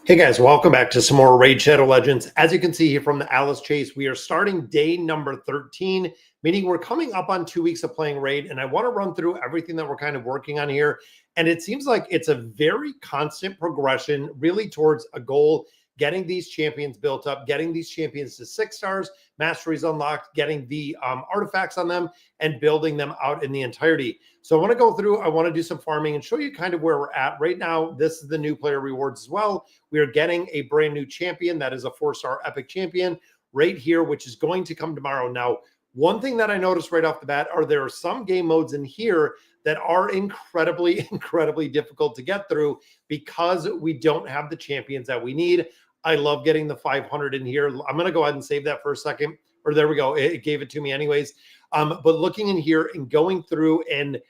Hey guys, welcome back to some more Raid Shadow Legends. As you can see here from the Alice Chase, we are starting day number 13, meaning we're coming up on 2 weeks of playing Raid, and I want to run through everything that we're kind of working on here. And it seems like it's a very constant progression, really towards a goal, getting these champions built up, getting these champions to 6 stars, masteries unlocked, getting the artifacts on them, and building them out in the entirety. So I want to go through, I want to do some farming and show you kind of where we're at right now. This is the new player rewards as well. We are getting a brand new champion that is a 4-star epic champion right here, which is going to come tomorrow. Now, one thing that I noticed right off the bat are there are some game modes in here that are incredibly difficult to get through because we don't have the champions that we need. I love getting the 500 in here. I'm going to go ahead and save that for a second. Or there we go. It gave it to me anyways. But looking in here and going through and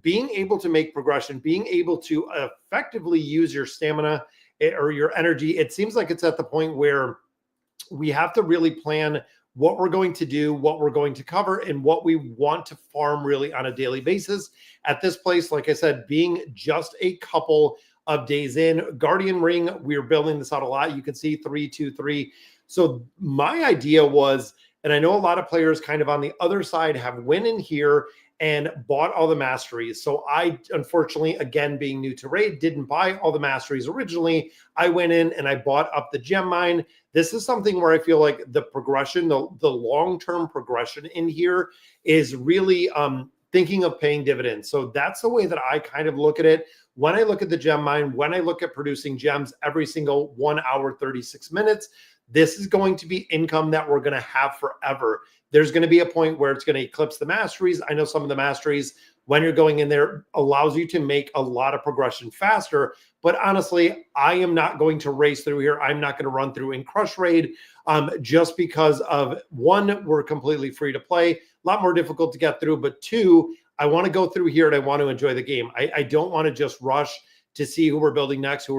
being able to make progression, being able to effectively use your stamina or your energy, it seems like it's at the point where we have to really plan what we're going to do, what we're going to cover, and what we want to farm really on a daily basis. At this place, like I said, being just a couple of days in, Guardian Ring, we're building this out a lot. You can see 3, 2, 3. So my idea was, and I know a lot of players kind of on the other side have went in here and bought all the masteries. So I, unfortunately, again, being new to Raid, didn't buy all the masteries originally. I went in and I bought up the gem mine. This is something where I feel like the progression, the long-term progression in here is really thinking of paying dividends. So that's the way that I kind of look at it. When I look at the gem mine, when I look at producing gems every single 1 hour, 36 minutes, this is going to be income that we're going to have forever. There's going to be a point where it's going to eclipse the masteries. I know some of the masteries, when you're going in there, allows you to make a lot of progression faster. But honestly, I am not going to race through here. I'm not going to run through and crush Raid just because of, one, we're completely free to play, a lot more difficult to get through. But two, I want to go through here and I want to enjoy the game. I don't want to just rush to see who we're building next,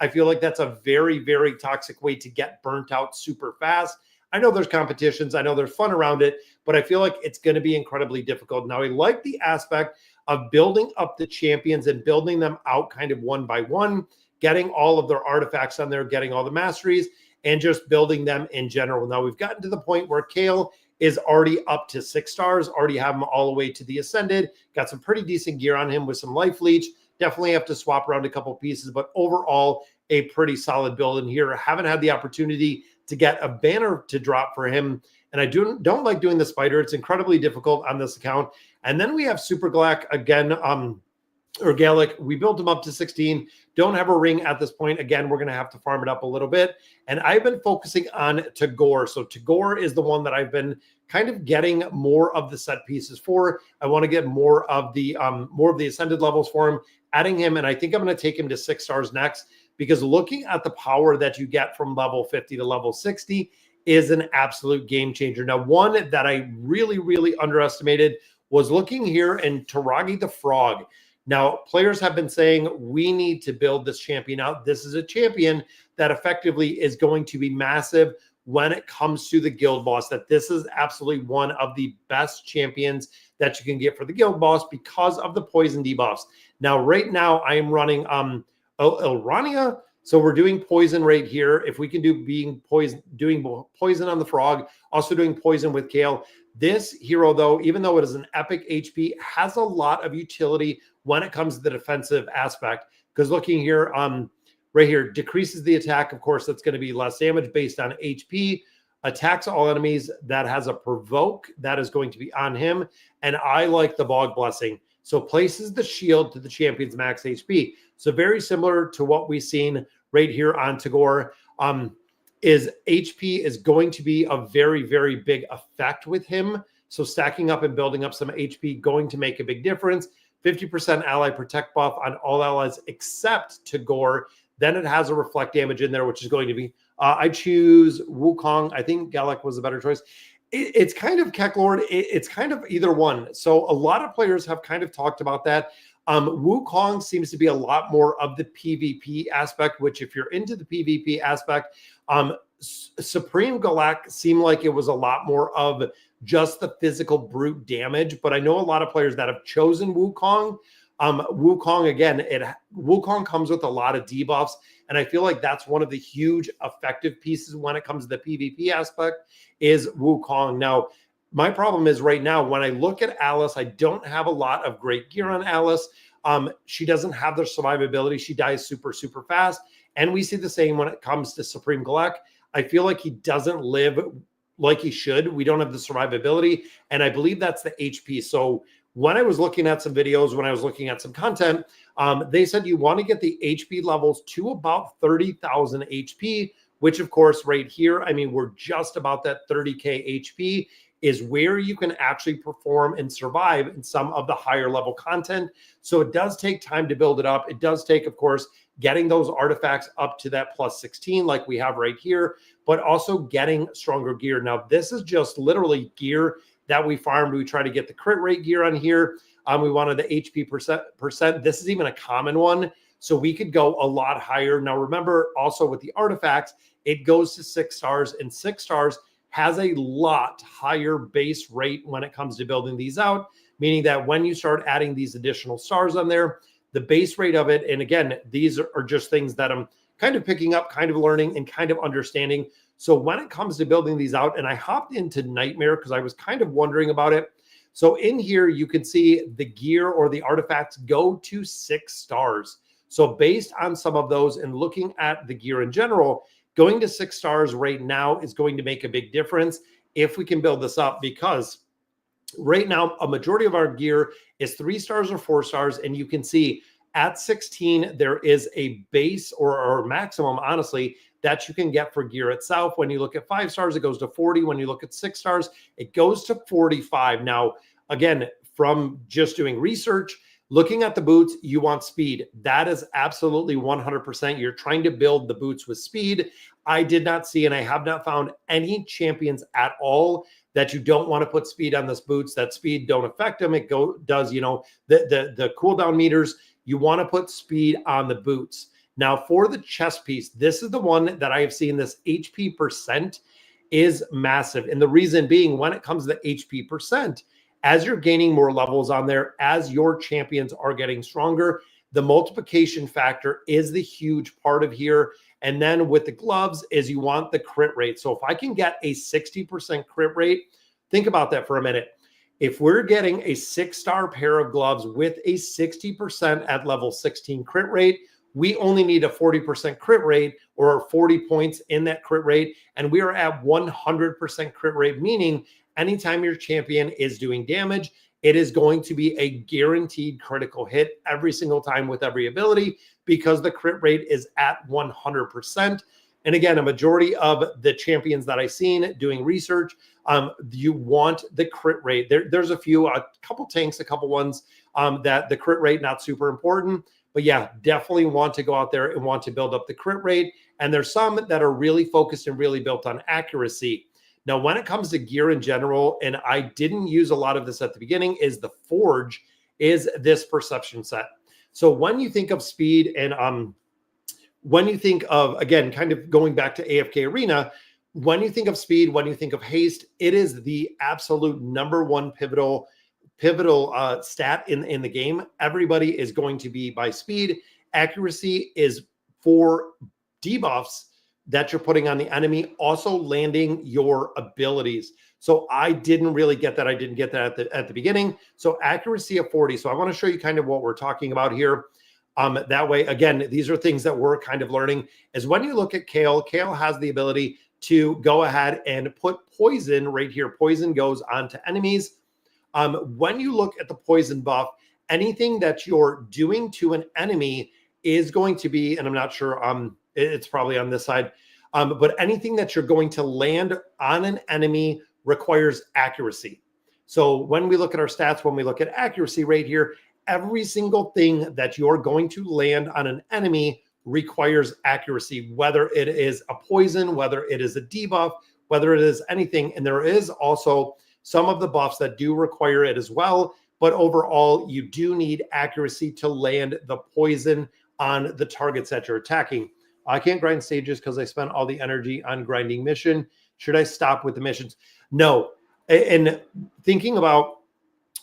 I feel like that's a very, very toxic way to get burnt out super fast. I know there's competitions. I know there's fun around it, but I feel like it's going to be incredibly difficult. Now, I like the aspect of building up the champions and building them out kind of one by one, getting all of their artifacts on there, getting all the masteries, and just building them in general. Now, we've gotten to the point where Kale is already up to 6 stars, already have him all the way to the Ascended, got some pretty decent gear on him with some life leech. Definitely have to swap around a couple pieces, but overall, a pretty solid build in here. I haven't had the opportunity to get a banner to drop for him, and I don't like doing the spider. It's incredibly difficult on this account. And then we have Super Galak again, or Gallic. We built him up to 16. Don't have a ring at this point. Again, we're going to have to farm it up a little bit. And I've been focusing on Tagore. So Tagore is the one that I've been kind of getting more of the set pieces for. I want to get more of the ascended levels for him, adding him, and I think I'm going to take him to 6 stars next, because looking at the power that you get from level 50 to level 60 is an absolute game changer. Now, one that I really underestimated was looking here in Taragi the Frog. Now, players have been saying we need to build this champion out. This is a champion that effectively is going to be massive when it comes to the guild boss, that this is absolutely one of the best champions that you can get for the guild boss because of the poison debuffs. Now, right now, I am running Elrania. So we're doing poison right here. If we can do doing poison on the frog, also doing poison with Kale. This hero, though, even though it is an epic HP, has a lot of utility when it comes to the defensive aspect. Because looking here, right here, decreases the attack. Of course, that's going to be less damage based on HP. Attacks all enemies. That has a provoke. That is going to be on him. And I like the Bog Blessing. So places the shield to the champion's max HP. So very similar to what we've seen right here on Tagore. Is HP is going to be a very big effect with him. So stacking up and building up some HP going to make a big difference. 50% ally protect buff on all allies except Tagore. Then it has a reflect damage in there, which is going to be, I choose Wukong. I think Galak was a better choice. It's kind of Keklord. It's kind of either one. So a lot of players have kind of talked about that. Wukong seems to be a lot more of the PvP aspect, which if you're into the PvP aspect, Supreme Galak seemed like it was a lot more of just the physical brute damage. But I know a lot of players that have chosen Wukong Wukong, again, Wukong comes with a lot of debuffs, and I feel like that's one of the huge effective pieces when it comes to the PvP aspect is Wukong. Now, my problem is right now, when I look at Alice, I don't have a lot of great gear on Alice. She doesn't have the survivability. She dies super, super fast. And we see the same when it comes to Supreme Galek. I feel like he doesn't live like he should. We don't have the survivability. And I believe that's the HP. So when I was looking at some videos, when I was looking at some content, they said you want to get the HP levels to about 30,000 HP, which of course right here, I mean, we're just about that 30K HP is where you can actually perform and survive in some of the higher level content. So it does take time to build it up. It does take, of course, getting those artifacts up to that plus 16 like we have right here, but also getting stronger gear. Now, this is just literally gear that we farmed. We try to get the crit rate gear on here. We wanted the HP percent. This is even a common one. So we could go a lot higher. Now, remember also with the artifacts, it goes to 6 stars, and 6 stars has a lot higher base rate when it comes to building these out, meaning that when you start adding these additional stars on there, the base rate of it, and again, these are just things that I'm kind of picking up, kind of learning, and kind of understanding. So when it comes to building these out, and I hopped into Nightmare because I was kind of wondering about it. So in here, you can see the gear or the artifacts go to 6 stars. So based on some of those and looking at the gear in general, going to 6 stars right now is going to make a big difference if we can build this up, because right now a majority of our gear is 3 stars or 4 stars. And you can see at 16, there is a base or maximum, honestly, that you can get for gear itself. When you look at 5 stars, it goes to 40. When you look at 6 stars, it goes to 45. Now, again, from just doing research, looking at the boots, you want speed. That is absolutely 100%. You're trying to build the boots with speed. I did not see, and I have not found any champions at all that you don't want to put speed on this boots. That speed don't affect them. It does, you know, the cooldown meters. You want to put speed on the boots. Now for the chest piece, this is the one that I have seen this HP percent is massive. And the reason being, when it comes to the HP percent, as you're gaining more levels on there, as your champions are getting stronger, the multiplication factor is the huge part of here. And then with the gloves is you want the crit rate. So if I can get a 60% crit rate, think about that for a minute. If we're getting a 6-star pair of gloves with a 60% at level 16 crit rate, we only need a 40% crit rate or 40 points in that crit rate. And we are at 100% crit rate, meaning anytime your champion is doing damage, it is going to be a guaranteed critical hit every single time with every ability because the crit rate is at 100%. And again, a majority of the champions that I've seen doing research, you want the crit rate. There's a couple tanks, a couple ones that the crit rate, not super important. But yeah, definitely want to go out there and want to build up the crit rate. And there's some that are really focused and really built on accuracy. Now, when it comes to gear in general, and I didn't use a lot of this at the beginning, is the Forge is this perception set. So when you think of speed and when you think of, again, kind of going back to AFK Arena, when you think of speed, when you think of haste, it is the absolute #1 pivotal stat in the game. Everybody is going to be by speed. Accuracy is for debuffs that you're putting on the enemy, also landing your abilities. So I didn't really get that. I didn't get that at the beginning. So accuracy of 40. So I want to show you kind of what we're talking about here. That way, again, these are things that we're kind of learning. Is when you look at Kale, Kale has the ability to go ahead and put poison right here. Poison goes onto enemies. When you look at the poison buff, anything that you're doing to an enemy is going to be, and I'm not sure, it's probably on this side, but anything that you're going to land on an enemy requires accuracy. So when we look at our stats, when we look at accuracy right here, every single thing that you're going to land on an enemy requires accuracy, whether it is a poison, whether it is a debuff, whether it is anything. And there is also some of the buffs that do require it as well. But overall, you do need accuracy to land the poison on the targets that you're attacking. I can't grind stages because I spent all the energy on grinding mission. Should I stop with the missions? No. And thinking about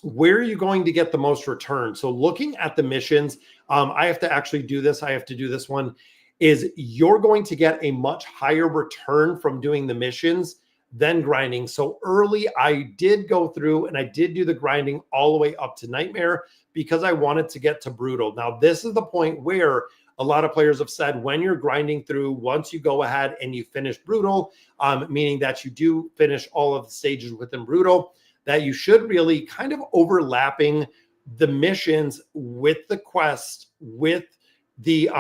where are you going to get the most return? So looking at the missions, I have to actually do this. I have to do this one. Is you're going to get a much higher return from doing the missions than grinding. So early, I did go through and I did do the grinding all the way up to Nightmare because I wanted to get to Brutal. Now, this is the point where a lot of players have said when you're grinding through, once you go ahead and you finish Brutal, meaning that you do finish all of the stages within Brutal, that you should really kind of overlapping the missions with the quest, with the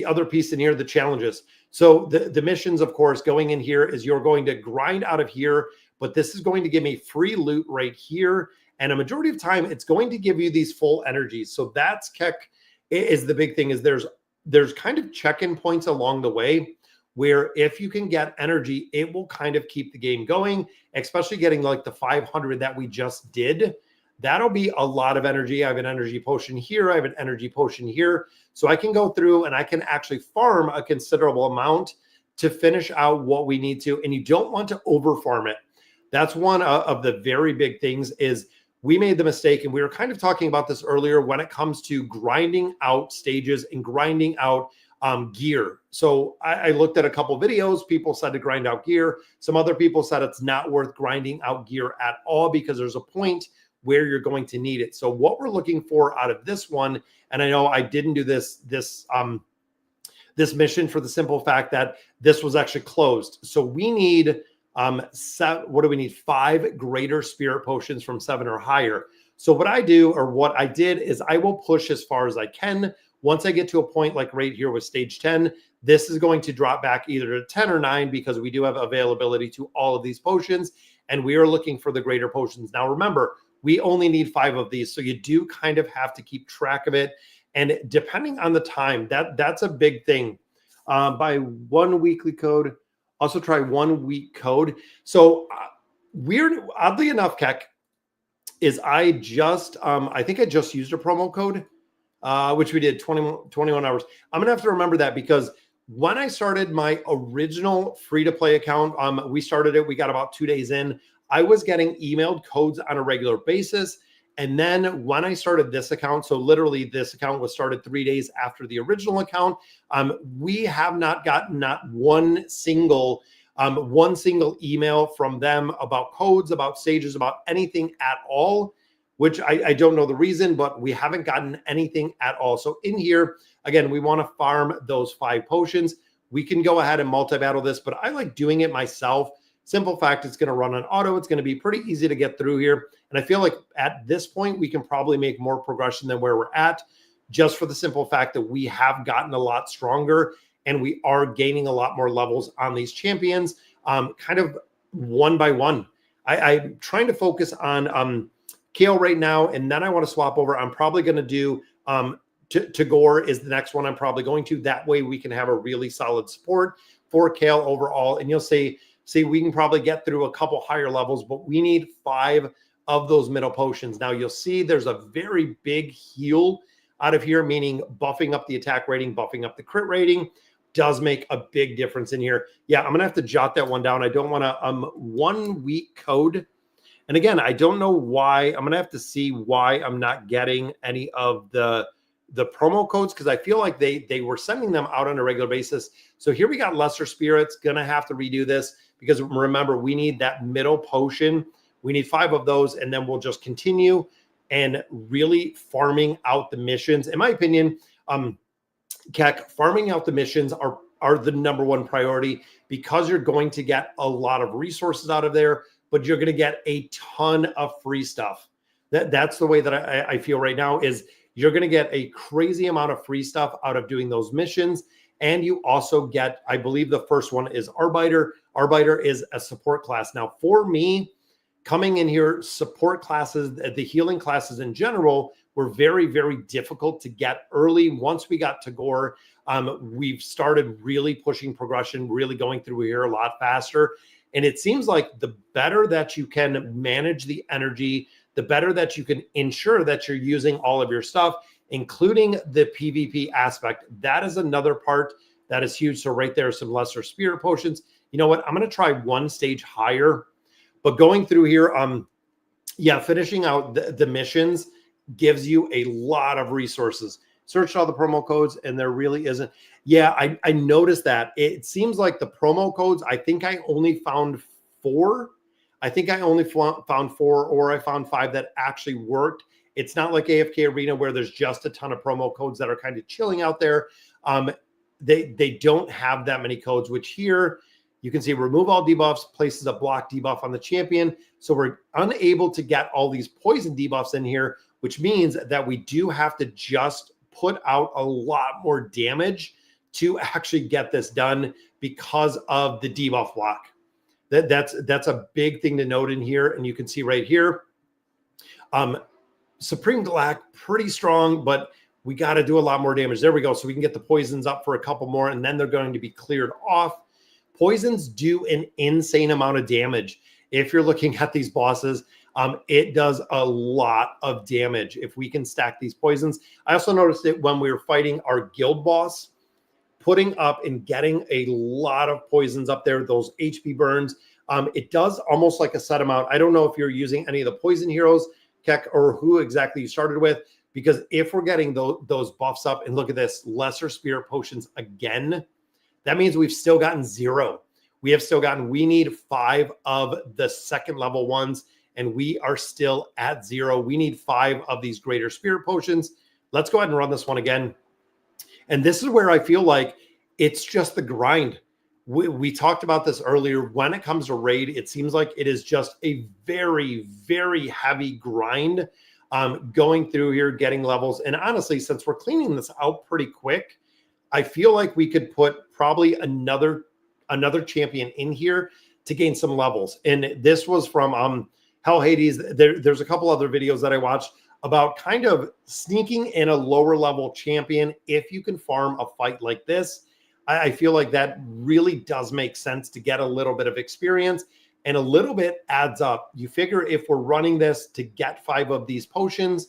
other piece in here, the challenges. So the missions, of course, going in here is you're going to grind out of here, but this is going to give me free loot right here. And a majority of time, it's going to give you these full energies. So that's is the big thing is there's kind of check-in points along the way where if you can get energy, it will kind of keep the game going, especially getting like the 500 that we just did. That'll be a lot of energy. I have an energy potion here. I have an energy potion here. So I can go through and I can actually farm a considerable amount to finish out what we need to. And you don't want to over farm it. That's one of the very big things is we made the mistake. And we were kind of talking about this earlier when it comes to grinding out stages and grinding out gear. So I looked at a couple videos. People said to grind out gear. Some other people said it's not worth grinding out gear at all because there's a point where you're going to need it. So what we're looking for out of this one, and I know I didn't do this mission for the simple fact that this was actually closed. So we need what do we need? 5 greater spirit potions from 7 or higher. So what I do, or what I did, is I will push as far as I can. Once I get to a point like right here with stage 10, this is going to drop back either to 10 or 9 because we do have availability to all of these potions, and we are looking for the greater potions. Now, remember, we only need 5 of these, so you do kind of have to keep track of it. And depending on the time, that's a big thing. By 1 weekly code, also try 1 week code. So oddly enough, Keck, is I think I just used a promo code, which we did 21 hours. I'm gonna have to remember that because when I started my original free-to-play account, we started it, we got about 2 days in. I was getting emailed codes on a regular basis. And then when I started this account, so literally this account was started 3 days after the original account, we have not gotten one single email from them about codes, about stages, about anything at all, which I don't know the reason, but we haven't gotten anything at all. So in here, again, we want to farm those 5 potions. We can go ahead and multi-battle this, but I like doing it myself. Simple fact, it's going to run on auto. It's going to be pretty easy to get through here. And I feel like at this point, we can probably make more progression than where we're at, just for the simple fact that we have gotten a lot stronger and we are gaining a lot more levels on these champions, kind of one by one. I'm trying to focus on Kale right now, and then I want to swap over. I'm probably going to do Tagore is the next one I'm probably going to. That way we can have a really solid support for Kale overall. And you'll see we can probably get through a couple higher levels, but we need 5 of those middle potions. Now you'll see there's a very big heal out of here, meaning buffing up the attack rating, buffing up the crit rating does make a big difference in here. Yeah, I'm going to have to jot that one down. I don't want to 1 week code. And again, I don't know why. I'm going to have to see why I'm not getting any of the promo codes, because I feel like they were sending them out on a regular basis. So here we got lesser spirits. Going to have to redo this because remember, we need that middle potion. We need 5 of those, and then we'll just continue and really farming out the missions. In my opinion, Keck, farming out the missions are the number one priority because you're going to get a lot of resources out of there, but you're going to get a ton of free stuff. That's the way that I feel right now is you're going to get a crazy amount of free stuff out of doing those missions. And you also get, I believe the first one is Arbiter. Arbiter is a support class. Now, for me, coming in here, support classes, the healing classes in general, were very, very difficult to get early. Once we got Tagore, we've started really pushing progression, really going through here a lot faster. And it seems like the better that you can manage the energy, the better that you can ensure that you're using all of your stuff, including the PvP aspect. That is another part that is huge. So right there, some lesser spirit potions. You know what? I'm going to try 1 stage higher, but going through here, yeah, finishing out the missions gives you a lot of resources. Searched all the promo codes and there really isn't. Yeah, I noticed that. It seems like the promo codes, I think I only found 4. I think I only found 4, or I found 5 that actually worked. It's not like AFK Arena where there's just a ton of promo codes that are kind of chilling out there. They don't have that many codes, which here you can see remove all debuffs, places a block debuff on the champion. So we're unable to get all these poison debuffs in here, which means that we do have to just put out a lot more damage to actually get this done because of the debuff block. That's a big thing to note in here. And you can see right here, Supreme Galak, pretty strong, but we got to do a lot more damage. There we go. So we can get the poisons up for a couple more, and then they're going to be cleared off. Poisons do an insane amount of damage. If you're looking at these bosses, it does a lot of damage if we can stack these poisons. I also noticed it when we were fighting our guild boss, putting up and getting a lot of poisons up there, those HP burns. It does almost like a set amount. I don't know if you're using any of the poison heroes, Keck, or who exactly you started with, because if we're getting those buffs up, and look at this, lesser spirit potions again, that means we've still gotten 0. We need 5 of the second level ones, and we are still at 0. We need 5 of these greater spirit potions. Let's go ahead and run this one again. And this is where I feel like it's just the grind. We talked about this earlier. When it comes to raid, it seems like it is just a very, very heavy grind going through here, getting levels. And honestly, since we're cleaning this out pretty quick, I feel like we could put probably another champion in here to gain some levels. And this was from Hell Hades. There's a couple other videos that I watched about kind of sneaking in a lower level champion if you can farm a fight like this. I feel like that really does make sense to get a little bit of experience, and a little bit adds up. You figure if we're running this to get 5 of these potions,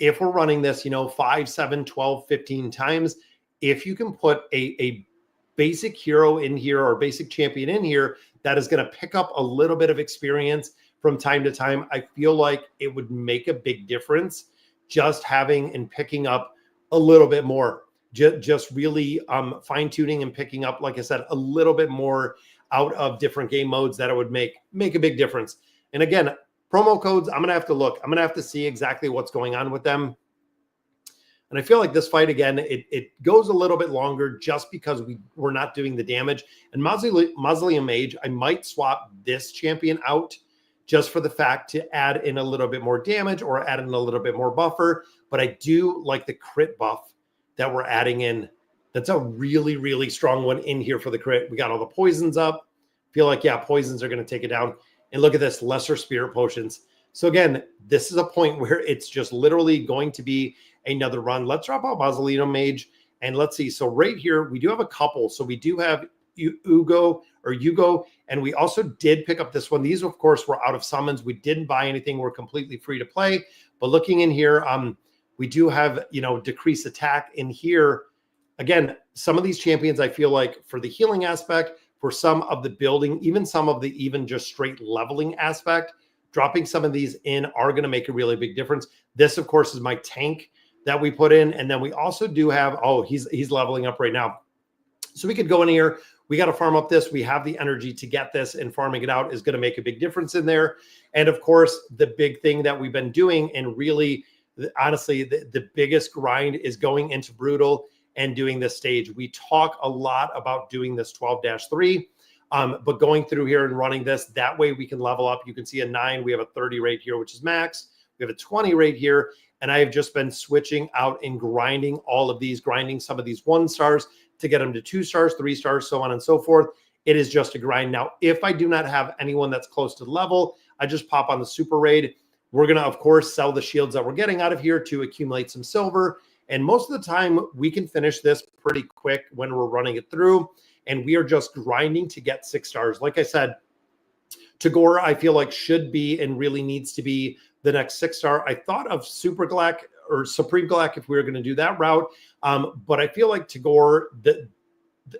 if we're running this, 5, 7, 12, 15 times, if you can put a basic hero in here or basic champion in here that is going to pick up a little bit of experience from time to time, I feel like it would make a big difference just having and picking up a little bit more. Just really fine-tuning and picking up, like I said, a little bit more out of different game modes that it would make a big difference. And again, promo codes, I'm going to have to look. I'm going to have to see exactly what's going on with them. And I feel like this fight, again, it goes a little bit longer just because we're not doing the damage. And Mausoleum Mage, I might swap this champion out just for the fact to add in a little bit more damage or add in a little bit more buffer. But I do like the crit buff that we're adding in. That's a really, really strong one in here for the crit. We got all the poisons up. Feel like, yeah, poisons are going to take it down. And look at this, lesser spirit potions. So again, this is a point where it's just literally going to be another run. Let's drop out Mausoleum Mage, and let's see. So right here, we do have a couple. So we do have Hugo, and we also did pick up this one. These, of course, were out of summons. We didn't buy anything. We're completely free to play. But looking in here, we do have, decreased attack in here. Again, some of these champions, I feel like for the healing aspect, for some of the building, even some of the even just straight leveling aspect, dropping some of these in are going to make a really big difference. This, of course, is my tank that we put in. And then we also do have, he's leveling up right now. So we could go in here. We got to farm up this. We have the energy to get this, and farming it out is going to make a big difference in there. And of course, the big thing that we've been doing, and really, honestly, the biggest grind is going into Brutal and doing this stage. We talk a lot about doing this 12-3, but going through here and running this, that way we can level up. You can see a 9. We have a 30 right here, which is max. We have a 20 right here. And I have just been switching out and grinding all of these, grinding some of these 1 stars to get them to 2 stars, 3 stars, so on and so forth. It is just a grind. Now, if I do not have anyone that's close to the level, I just pop on the super raid. We're going to, of course, sell the shields that we're getting out of here to accumulate some silver. And most of the time, we can finish this pretty quick when we're running it through. And we are just grinding to get 6 stars. Like I said, Tagore, I feel like should be and really needs to be the next 6-star. I thought of Super Galak or Supreme Galak if we were going to do that route. But I feel like Tagore,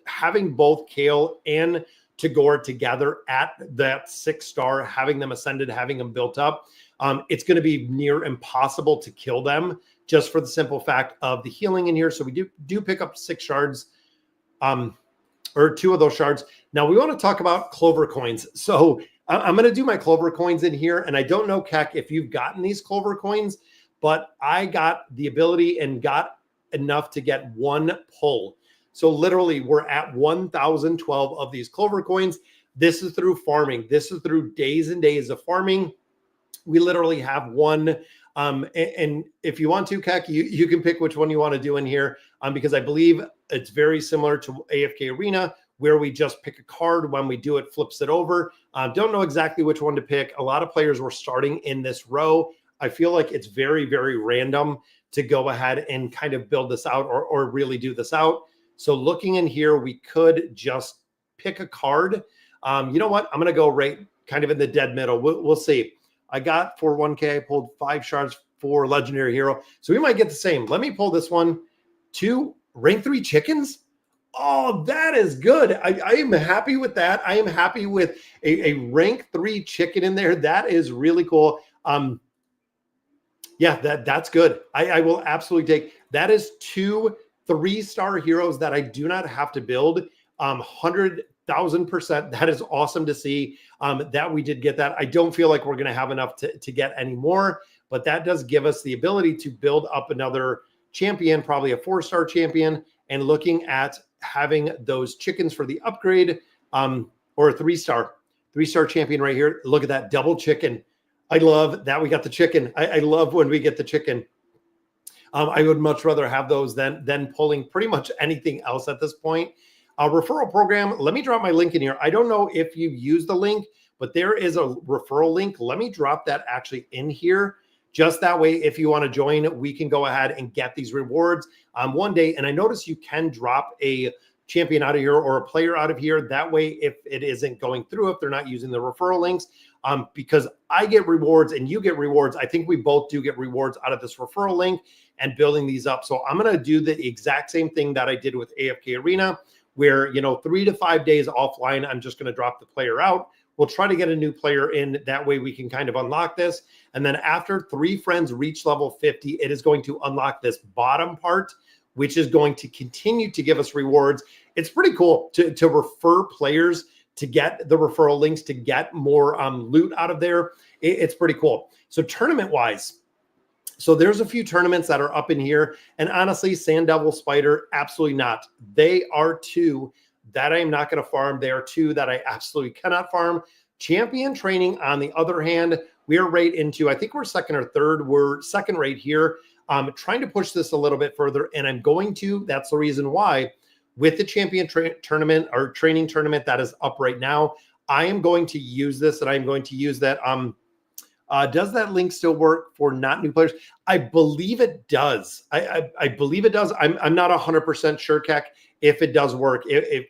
having both Kale and to gore together at that 6-star, having them ascended, having them built up, it's going to be near impossible to kill them just for the simple fact of the healing in here. So we do pick up 6 shards, or 2 of those shards. Now we want to talk about clover coins. So I'm going to do my clover coins in here. And I don't know, Keck, if you've gotten these clover coins, but I got the ability and got enough to get 1 pull. So literally we're at 1,012 of these clover coins. This is through farming. This is through days and days of farming. We literally have 1. And if you want to, Keck, you can pick which one you want to do in here, because I believe it's very similar to AFK Arena, where we just pick a card. When we do it, flips it over. Don't know exactly which one to pick. A lot of players were starting in this row. I feel like it's very, very random to go ahead and kind of build this out or really do this out. So looking in here, we could just pick a card. You know what? I'm going to go right kind of in the dead middle. We'll see. I got for 1K, I pulled 5 shards for Legendary Hero. So we might get the same. Let me pull this one. 2 rank 3 chickens. Oh, that is good. I am happy with that. I am happy with a rank 3 chicken in there. That is really cool. Yeah, that's good. I will absolutely take. That is 2 3-star heroes that I do not have to build. 100,000%. That is awesome to see that we did get that. I don't feel like we're going to have enough to get any more, but that does give us the ability to build up another champion, probably a 4-star champion, and looking at having those chickens for the upgrade, or a 3-star champion right here. Look at that double chicken. I love that we got the chicken. I love when we get the chicken. I would much rather have those than pulling pretty much anything else at this point. Referral program, let me drop my link in here. I don't know if you use the link, but there is a referral link. Let me drop that actually in here. Just that way, if you want to join, we can go ahead and get these rewards one day. And I notice you can drop a champion out of here or a player out of here. That way, if it isn't going through, if they're not using the referral links, because I get rewards and you get rewards. I think we both do get rewards out of this referral link and building these up. So I'm going to do the exact same thing that I did with AFK Arena, where, 3 to 5 days offline, I'm just going to drop the player out. We'll try to get a new player in. That way we can kind of unlock this. And then after 3 friends reach level 50, it is going to unlock this bottom part, which is going to continue to give us rewards. It's pretty cool to refer players, to get the referral links, to get more loot out of there. It's pretty cool. So tournament wise, so there's a few tournaments that are up in here. And honestly, Sand Devil Spider, absolutely not. They are 2 that I am not going to farm. They are 2 that I absolutely cannot farm. Champion training, on the other hand, we are right into, I think we're 2nd or 3rd. We're 2nd right here. Trying to push this a little bit further. And I'm going to, that's the reason why, with the champion tournament or training tournament that is up right now, I am going to use this, and I'm going to use that. Does that link still work for not new players? I believe it does. I believe it does. I'm not 100% sure, Keck, if it does work.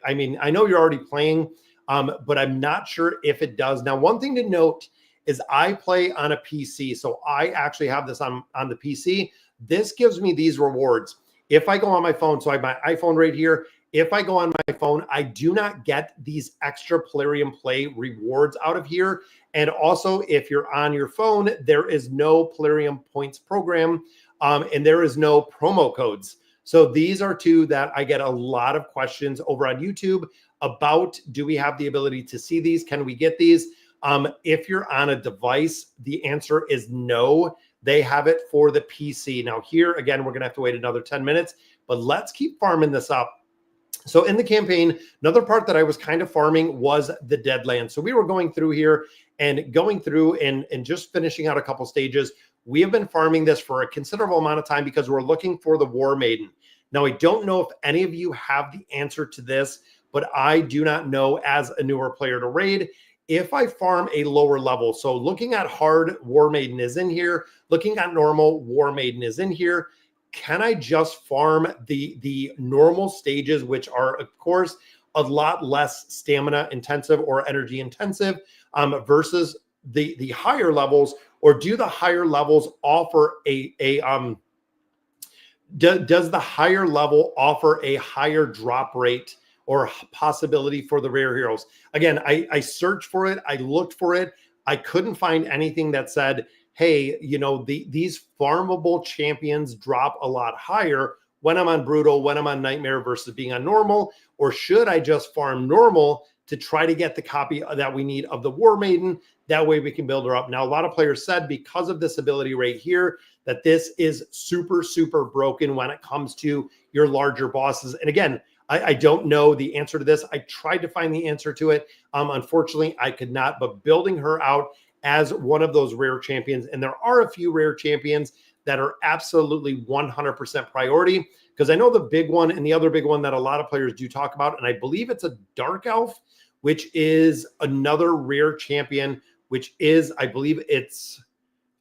I mean, I know you're already playing, but I'm not sure if it does. Now, one thing to note is I play on a PC, so I actually have this on the PC. This gives me these rewards. If I go on my phone, so I have my iPhone right here. If I go on my phone, I do not get these extra Plarium Play rewards out of here. And also, if you're on your phone, there is no Plarium Points program, and there is no promo codes. So these are 2 that I get a lot of questions over on YouTube about. Do we have the ability to see these? Can we get these? If you're on a device, the answer is no. They have it for the PC. Now here, again, we're going to have to wait another 10 minutes, but let's keep farming this up. So in the campaign, another part that I was kind of farming was the Deadlands. So we were going through here and just finishing out a couple stages. We have been farming this for a considerable amount of time because we're looking for the War Maiden. Now, I don't know if any of you have the answer to this, but I do not know, as a newer player to raid, if I farm a lower level. So looking at hard, War Maiden is in here. Looking at normal, War Maiden is in here. Can I just farm the normal stages, which are, of course, a lot less stamina intensive or energy intensive, versus the higher levels? Or do the higher levels offer does the higher level offer a higher drop rate or possibility for the rare heroes. Again, I searched for it. I looked for it. I couldn't find anything that said, hey, these farmable champions drop a lot higher when I'm on brutal, when I'm on nightmare versus being on normal, or should I just farm normal to try to get the copy that we need of the War Maiden? That way we can build her up. Now, a lot of players said because of this ability right here, that this is super, super broken when it comes to your larger bosses. And again, I don't know the answer to this. I tried to find the answer to it. Unfortunately, I could not, but building her out as one of those rare champions, and there are a few rare champions that are absolutely 100% priority, because I know the big one and the other big one that a lot of players do talk about, and I believe it's a Dark Elf, which is another rare champion, which is, I believe it's,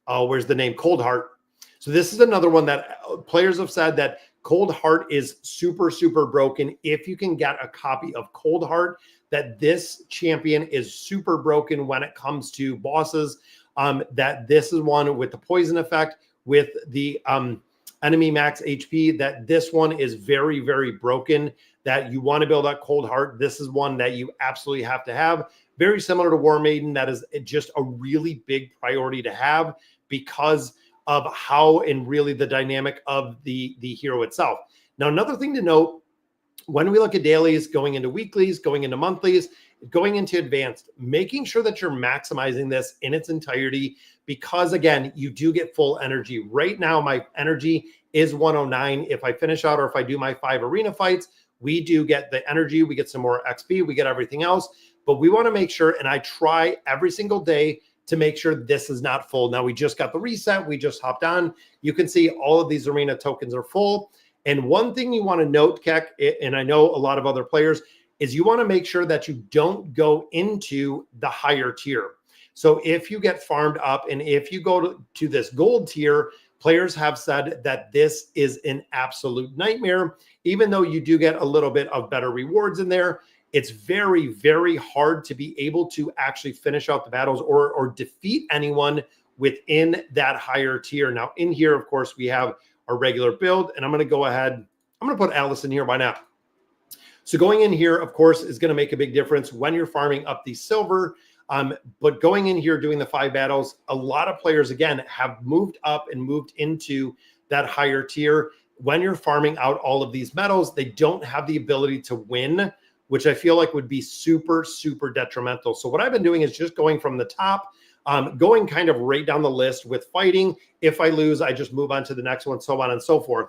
where's the name? Cold Heart. So this is another one that players have said that Cold Heart is super, super broken. If you can get a copy of Cold Heart, that this champion is super broken when it comes to bosses, that this is one with the poison effect, with the enemy max HP, that this one is very, very broken, that you want to build that Cold Heart. This is one that you absolutely have to have. Very similar to War Maiden, that is just a really big priority to have because of how and really the dynamic of the hero itself. Now, another thing to note, when we look at dailies, going into weeklies, going into monthlies, going into advanced, making sure that you're maximizing this in its entirety, because again, you do get full energy. Right now, my energy is 109. If I finish out or if I do my 5 arena fights, we do get the energy, we get some more XP, we get everything else, but we want to make sure, and I try every single day to make sure this is not full. Now, we just got the reset, we just hopped on. You can see all of these arena tokens are full. And one thing you want to note, Keck, and I know a lot of other players, is you want to make sure that you don't go into the higher tier. So if you get farmed up and if you go to this gold tier, players have said that this is an absolute nightmare. Even though you do get a little bit of better rewards in there, it's very, very hard to be able to actually finish out the battles or defeat anyone within that higher tier. Now, in here, of course, we have our regular build, and I'm going to go ahead. I'm going to put Alice in here. Why not? So going in here, of course, is going to make a big difference when you're farming up the silver. But going in here, doing the 5 battles, a lot of players, again, have moved up and moved into that higher tier. When you're farming out all of these medals, they don't have the ability to win, which I feel like would be super, super detrimental. So what I've been doing is just going from the top, going kind of right down the list with fighting. If I lose, I just move on to the next one, so on and so forth.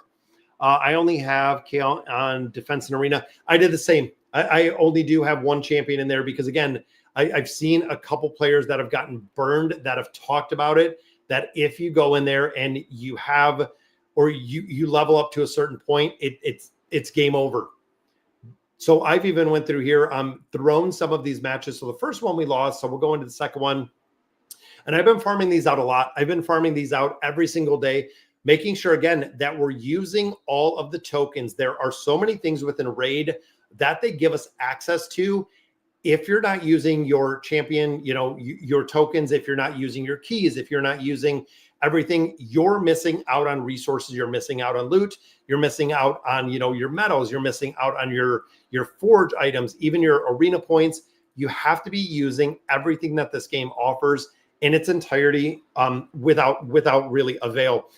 I only have Kale on defense and arena. I did the same. I only do have one champion in there because, again, I've seen a couple players that have gotten burned that have talked about it, that if you go in there and you have, or you level up to a certain point, it's game over. So I've even went through here, thrown some of these matches. So the first one we lost, so we'll go into the second one. And I've been farming these out a lot. I've been farming these out every single day, making sure, again, that we're using all of the tokens. There are so many things within Raid that they give us access to. If you're not using your champion, your tokens, if you're not using your keys, if you're not using everything, you're missing out on resources. You're missing out on loot. You're missing out on, your medals. You're missing out on your forge items, even your arena points. You have to be using everything that this game offers in its entirety, without really avail.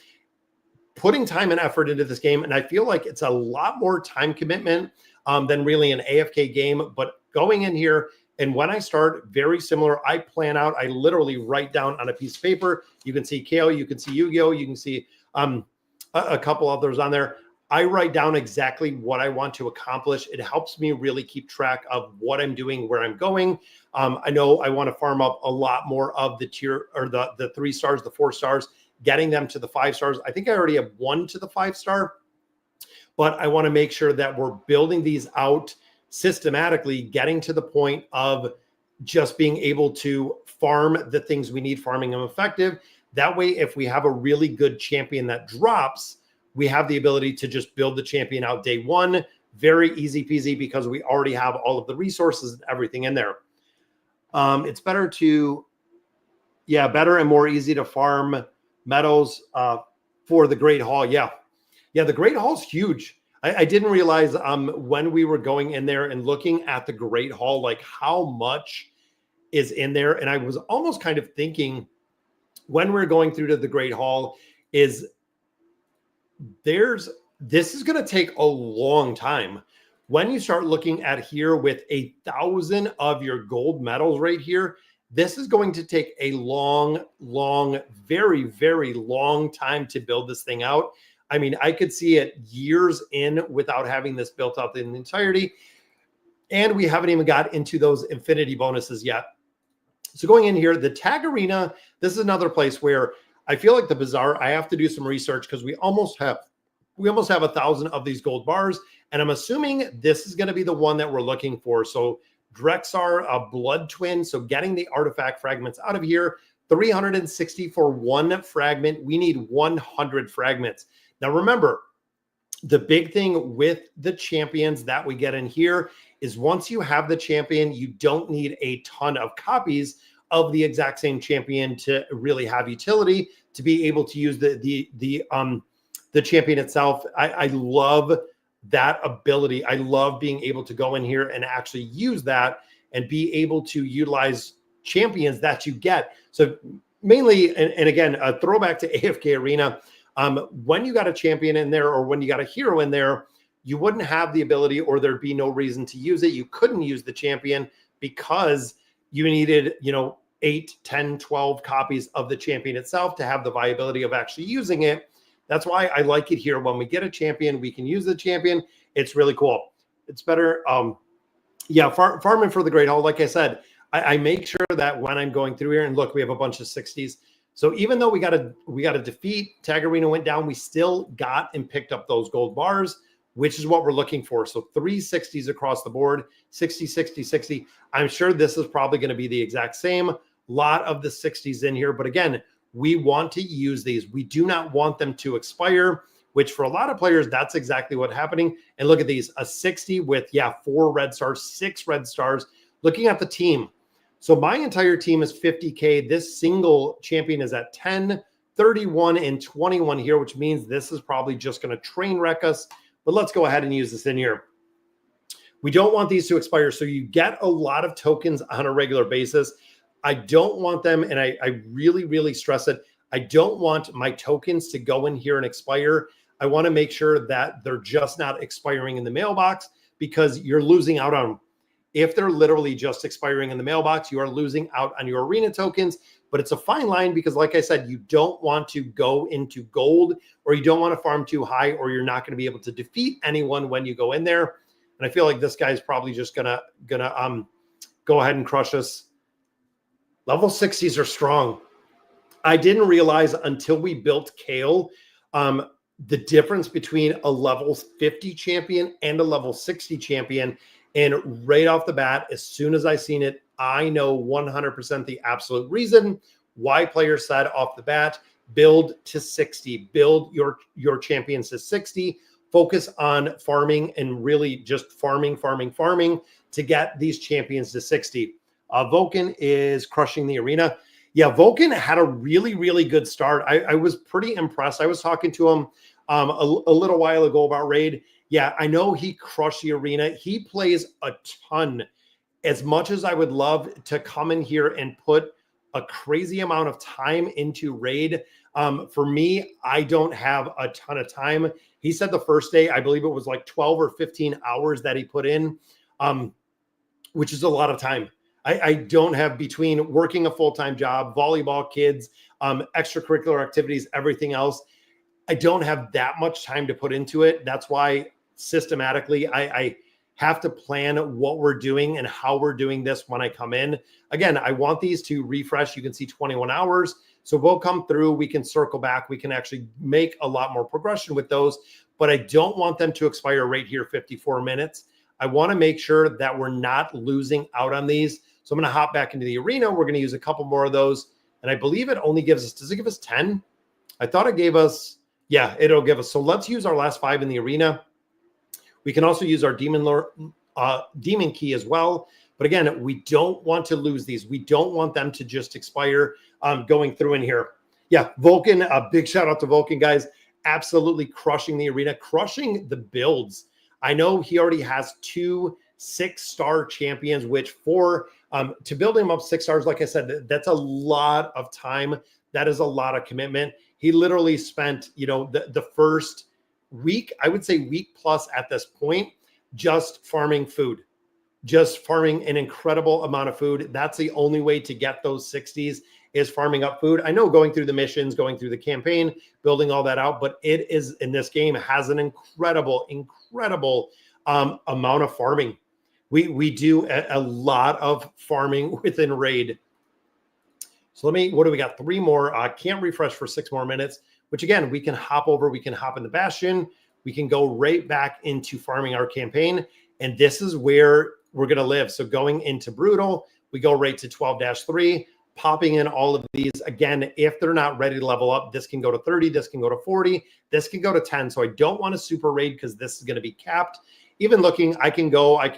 Putting time and effort into this game, and I feel like it's a lot more time commitment than really an AFK game. But going in here, and when I start, very similar, I plan out, I literally write down on a piece of paper. You can see Kale, you can see Yu-Gi-Oh, you can see a couple others on there. I write down exactly what I want to accomplish. It helps me really keep track of what I'm doing, where I'm going. I know I want to farm up a lot more of the tier, or the 3 stars, the 4 stars, getting them to the 5 stars. I think I already have 1 to the 5 star, but I want to make sure that we're building these out systematically, getting to the point of just being able to farm the things we need, farming them effective. That way, if we have a really good champion that drops, we have the ability to just build the champion out day one. Very easy peasy because we already have all of the resources and everything in there. It's better and more easy to farm medals for the Great Hall. Yeah, the Great Hall's huge. I didn't realize when we were going in there and looking at the Great Hall, like how much is in there. And I was almost kind of thinking when we're going through to the Great Hall is this is going to take a long time. When you start looking at here with 1,000 of your gold medals right here, this is going to take a long, very, very long time to build this thing out. I mean, I could see it years in without having this built out in entirety. And we haven't even got into those infinity bonuses yet. So going in here, the tag arena, this is another place where I feel like the Bazaar, I have to do some research because we almost have 1,000 of these gold bars. And I'm assuming this is going to be the one that we're looking for. So Drexar, a blood twin. So getting the artifact fragments out of here, 360 for one fragment. We need 100 fragments. Now, remember, the big thing with the champions that we get in here is once you have the champion, you don't need a ton of copies of the exact same champion to really have utility to be able to use the champion itself. I love that ability. I love being able to go in here and actually use that and be able to utilize champions that you get. So mainly, and again, a throwback to AFK Arena, when you got a champion in there or when you got a hero in there, you wouldn't have the ability or there'd be no reason to use it. You couldn't use the champion because you needed, 8, 10, 12 copies of the champion itself to have the viability of actually using it. That's why I like it here. When we get a champion, we can use the champion. It's really cool. It's better. Farming for the Great Hall. Like I said, I make sure that when I'm going through here and look, we have a bunch of 60s. So even though we got to defeat, Tag Arena went down, we still got and picked up those gold bars, which is what we're looking for. So 3 60s across the board, 60, 60, 60. I'm sure this is probably going to be the exact same. Lot of the 60s in here. But again, we want to use these. We do not want them to expire, which for a lot of players, that's exactly what's happening. And look at these, a 60 with, 4 red stars, 6 red stars. Looking at the team. So my entire team is 50K. This single champion is at 10, 31, and 21 here, which means this is probably just going to train wreck us. But let's go ahead and use this in here. We don't want these to expire. So you get a lot of tokens on a regular basis. I don't want them, and I really, really stress it. I don't want my tokens to go in here and expire. I want to make sure that they're just not expiring in the mailbox because you're losing out on them. If they're literally just expiring in the mailbox, you are losing out on your arena tokens. But it's a fine line because, like I said, you don't want to go into gold or you don't want to farm too high or you're not going to be able to defeat anyone when you go in there. And I feel like this guy's probably just gonna go ahead and crush us. Level 60s are strong. I didn't realize until we built Kale the difference between a level 50 champion and a level 60 champion. And right off the bat, as soon as I seen it, I know 100% the absolute reason why players said off the bat, build to 60, build your champions to 60, focus on farming and really just farming to get these champions to 60. Vulcan is crushing the arena. Yeah, Vulcan had a really, really good start. I was pretty impressed. I was talking to him a little while ago about Raid. Yeah, I know he crushed the arena. He plays a ton. As much as I would love to come in here and put a crazy amount of time into Raid, for me, I don't have a ton of time. He said the first day, I believe it was like 12 or 15 hours that he put in, which is a lot of time. I don't have, between working a full-time job, volleyball, kids, extracurricular activities, everything else, I don't have that much time to put into it. That's why systematically I have to plan what we're doing and how we're doing this when I come in. Again, I want these to refresh. You can see 21 hours. So we'll come through. We can circle back. We can actually make a lot more progression with those. But I don't want them to expire right here, 54 minutes. I want to make sure that we're not losing out on these. So I'm going to hop back into the arena. We're going to use a couple more of those. And I believe it only gives us, does it give us 10? I thought it gave us, yeah, it'll give us. So let's use our last 5 in the arena. We can also use our demon key as well. But again, we don't want to lose these. We don't want them to just expire going through in here. Yeah, Vulcan, a big shout out to Vulcan, guys. absolutely crushing the arena, crushing the builds. I know he already has 2 6-star champions, which to build him up 6 stars, like I said, that's a lot of time. That is a lot of commitment. He literally spent, the first week, I would say week plus at this point, just farming food, just farming an incredible amount of food. That's the only way to get those 60s, is farming up food. I know going through the missions, going through the campaign, building all that out, but it is, in this game, has an incredible amount of farming. We do a lot of farming within Raid. So what do we got? 3 more. Can't refresh for 6 more minutes, which again, we can hop over. We can hop in the Bastion. We can go right back into farming our campaign. And this is where we're going to live. So going into Brutal, we go right to 12-3, popping in all of these. Again, if they're not ready to level up, this can go to 30, this can go to 40, this can go to 10. So I don't want to super raid because this is going to be capped. Even looking, I can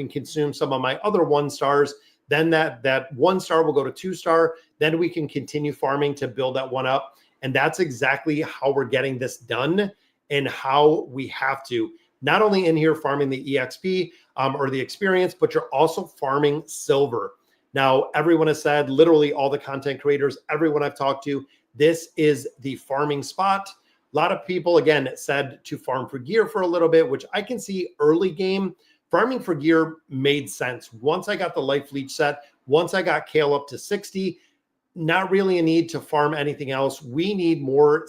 consume some of my other 1 stars. Then that 1 star will go to 2 star. Then we can continue farming to build that one up. And that's exactly how we're getting this done, and how we have to. Not only in here farming the EXP or the experience, but you're also farming silver. Now, everyone has said, literally all the content creators, everyone I've talked to, this is the farming spot. A lot of people, again, said to farm for gear for a little bit, which I can see early game. Farming for gear made sense. Once I got the Life Leech set, once I got Kale up to 60, not really a need to farm anything else. We need more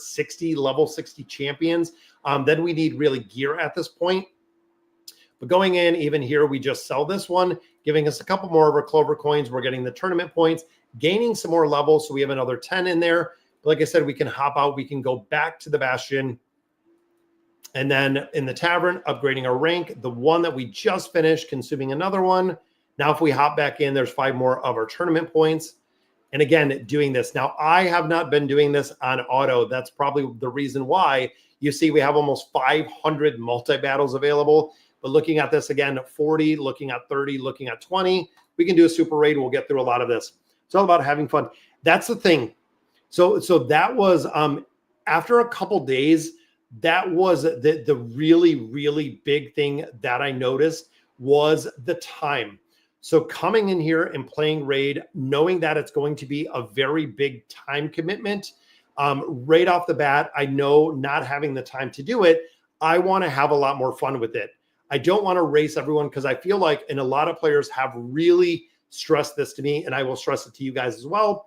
level 60 champions. Then we need really gear at this point. But going in, even here, we just sell this one, giving us a couple more of our Clover coins. We're getting the tournament points, gaining some more levels. So we have another 10 in there. But like I said, we can hop out. We can go back to the Bastion. And then in the Tavern, upgrading our rank, the one that we just finished, consuming another one. Now, if we hop back in, there's 5 more of our tournament points. And again, doing this. Now, I have not been doing this on auto. That's probably the reason why you see we have almost 500 multi-battles available. But looking at this again, 40, looking at 30, looking at 20, we can do a super raid. We'll get through a lot of this. It's all about having fun. That's the thing. So that was, after a couple days, that was the really, really big thing that I noticed was the time. So coming in here and playing Raid, knowing that it's going to be a very big time commitment, right off the bat, I know not having the time to do it, I want to have a lot more fun with it. I don't want to race everyone, because I feel like, and a lot of players have really stressed this to me, and I will stress it to you guys as well.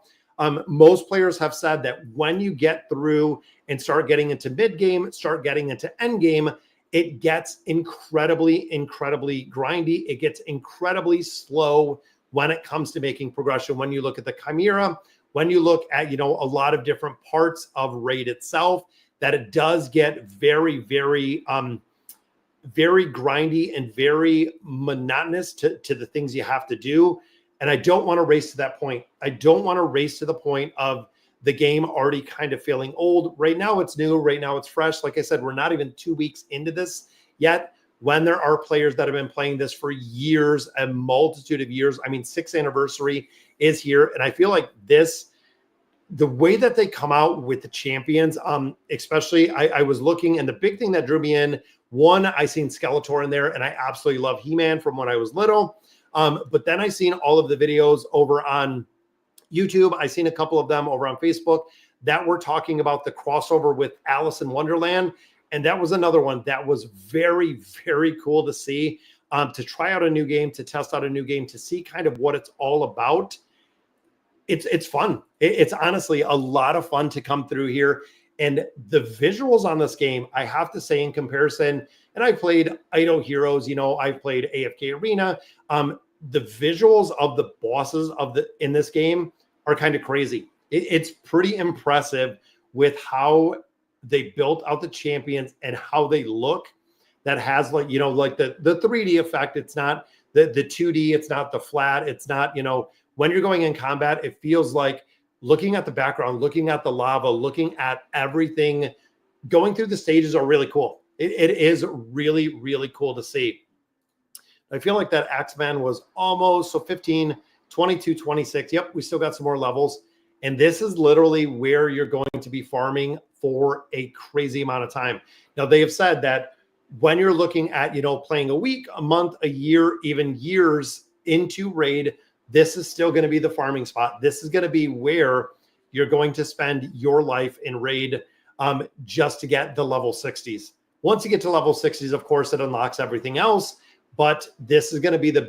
Most players have said that when you get through and start getting into mid game, start getting into end game, it gets incredibly, incredibly grindy. It gets incredibly slow when it comes to making progression. When you look at the Chimera, when you look at, a lot of different parts of Raid itself, that it does get very, very, very grindy and very monotonous to the things you have to do. And I don't want to race to that point. I don't want to race to the point of the game already kind of feeling old. Right now it's new. Right now it's fresh. Like I said, we're not even 2 weeks into this yet, when there are players that have been playing this for years, a multitude of years. I mean, 6th anniversary is here. And I feel like the way that they come out with the champions, especially I was looking, and the big thing that drew me in, one, I seen Skeletor in there, and I absolutely love He-Man from when I was little. But then I seen all of the videos over on YouTube. I seen a couple of them over on Facebook that were talking about the crossover with Alice in Wonderland. And that was another one that was very, very cool to see, to try out a new game, to test out a new game, to see kind of what it's all about. It's fun. It's honestly a lot of fun to come through here. And the visuals on this game, I have to say, in comparison, and I played Idle Heroes, I've played AFK Arena. The visuals of the bosses in this game are kind of crazy. It's pretty impressive with how they built out the champions and how they look. That has like the 3D effect. It's not the 2D. It's not the flat. It's not, when you're going in combat, it feels like looking at the background, looking at the lava, looking at everything, going through the stages are really cool. It is really, really cool to see. I feel like that Axeman was almost, so 15, 22, 26. Yep, we still got some more levels. And this is literally where you're going to be farming for a crazy amount of time. Now, they have said that when you're looking at, playing a week, a month, a year, even years into raid, this is still going to be the farming spot. This is going to be where you're going to spend your life in raid, just to get the level 60s. Once you get to level 60s, of course, it unlocks everything else. But this is going to be the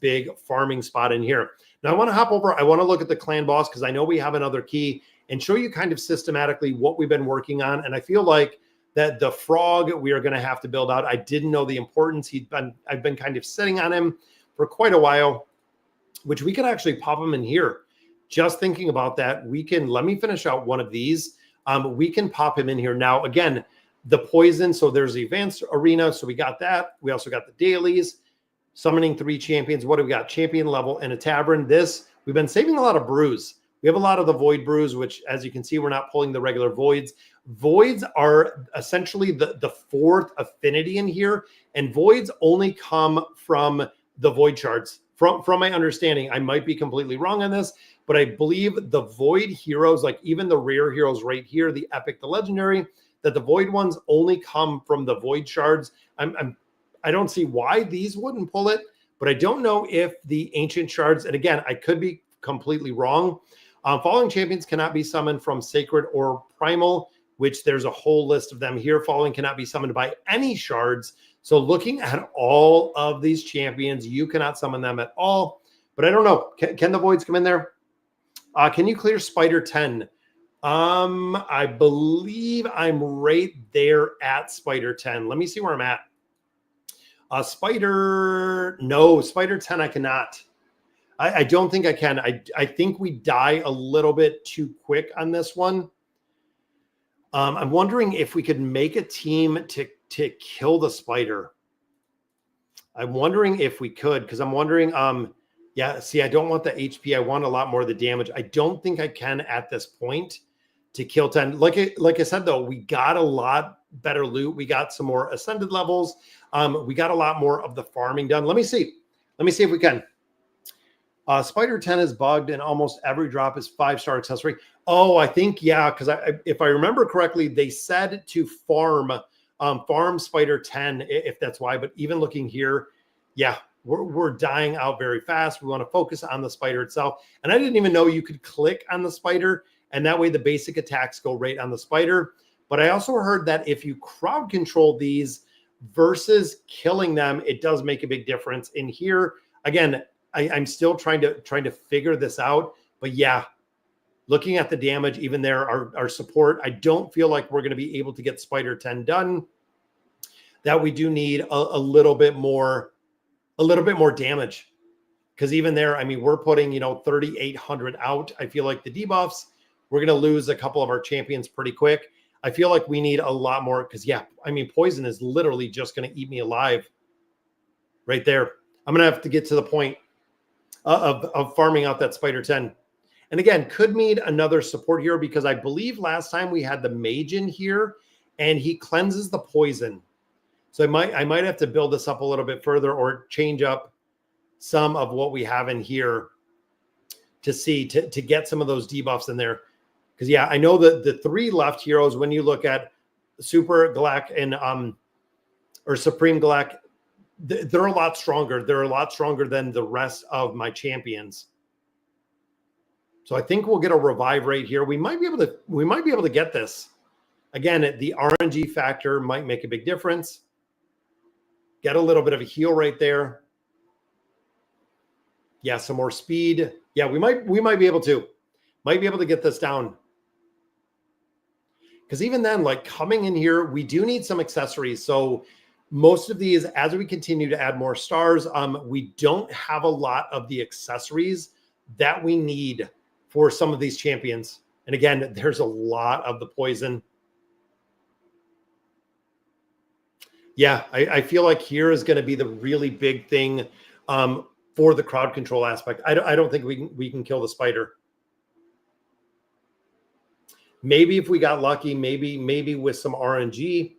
big farming spot in here. Now, I want to hop over. I want to look at the clan boss because I know we have another key and show you kind of systematically what we've been working on. And I feel like that the frog we are going to have to build out. I didn't know the importance. I've been kind of sitting on him for quite a while, which we could actually pop him in here. Just thinking about that, let me finish out one of these. We can pop him in here. Now, again, the poison. So there's the advanced arena. So we got that. We also got the dailies, summoning 3 champions. What do we got? Champion level and a tavern. We've been saving a lot of brews. We have a lot of the void brews, which, as you can see, we're not pulling the regular voids. Voids are essentially the 4th affinity in here, and voids only come from the void shards. From my understanding, I might be completely wrong on this, but I believe the void heroes, like even the rare heroes right here, the epic, the legendary, that the void ones only come from the void shards. I don't see why these wouldn't pull it, but I don't know if the ancient shards, and again, I could be completely wrong. Falling champions cannot be summoned from sacred or primal, which there's a whole list of them here. Falling cannot be summoned by any shards. So looking at all of these champions, you cannot summon them at all. But I don't know. Can the voids come in there? Can you clear Spider 10? I believe I'm right there at Spider 10. Let me see where I'm at. Spider 10 I cannot. I don't think I can. I think we die a little bit too quick on this one. I'm wondering if we could make a team to kill the spider. I'm wondering if we could, because I'm wondering, yeah, see, I don't want the HP. I want a lot more of the damage. I don't think I can at this point to kill 10. Like I said, though, we got a lot better loot. We got some more ascended levels. We got a lot more of the farming done. Let me see if we can. Spider 10 is bugged and almost every drop is 5-star accessory. Oh, I think, yeah, because if I remember correctly, they said to farm Spider 10, if that's why. But even looking here, yeah, we're dying out very fast. We want to focus on the spider itself. And I didn't even know you could click on the spider, and that way the basic attacks go right on the spider. But I also heard that if you crowd control these versus killing them, it does make a big difference. In here, again, I'm still trying to figure this out. But yeah, looking at the damage, even there, our support, I don't feel like we're going to be able to get Spider 10 done. That we do need a little bit more damage. Because even there, I mean, we're putting, 3,800 out. I feel like the debuffs, we're going to lose a couple of our champions pretty quick. I feel like we need a lot more because, yeah, I mean, poison is literally just going to eat me alive right there. I'm going to have to get to the point of farming out that Spider 10. And again, could need another support hero because I believe last time we had the mage in here and he cleanses the poison. So I might have to build this up a little bit further or change up some of what we have in here to get some of those debuffs in there. Because, yeah, I know that the 3 left heroes, when you look at Super Galak and or Supreme Galak, they're a lot stronger. They're a lot stronger than the rest of my champions. So I think we'll get a revive rate here. We might be able to get this. Again, the RNG factor might make a big difference. Get a little bit of a heal right there. Yeah, some more speed. Yeah, we might be able to. Might be able to get this down. Because even then, like coming in here, we do need some accessories. So most of these, as we continue to add more stars, we don't have a lot of the accessories that we need for some of these champions. And again, there's a lot of the poison. Yeah, I feel like here is going to be the really big thing for the crowd control aspect. I don't think we can kill the spider. Maybe if we got lucky, maybe with some RNG,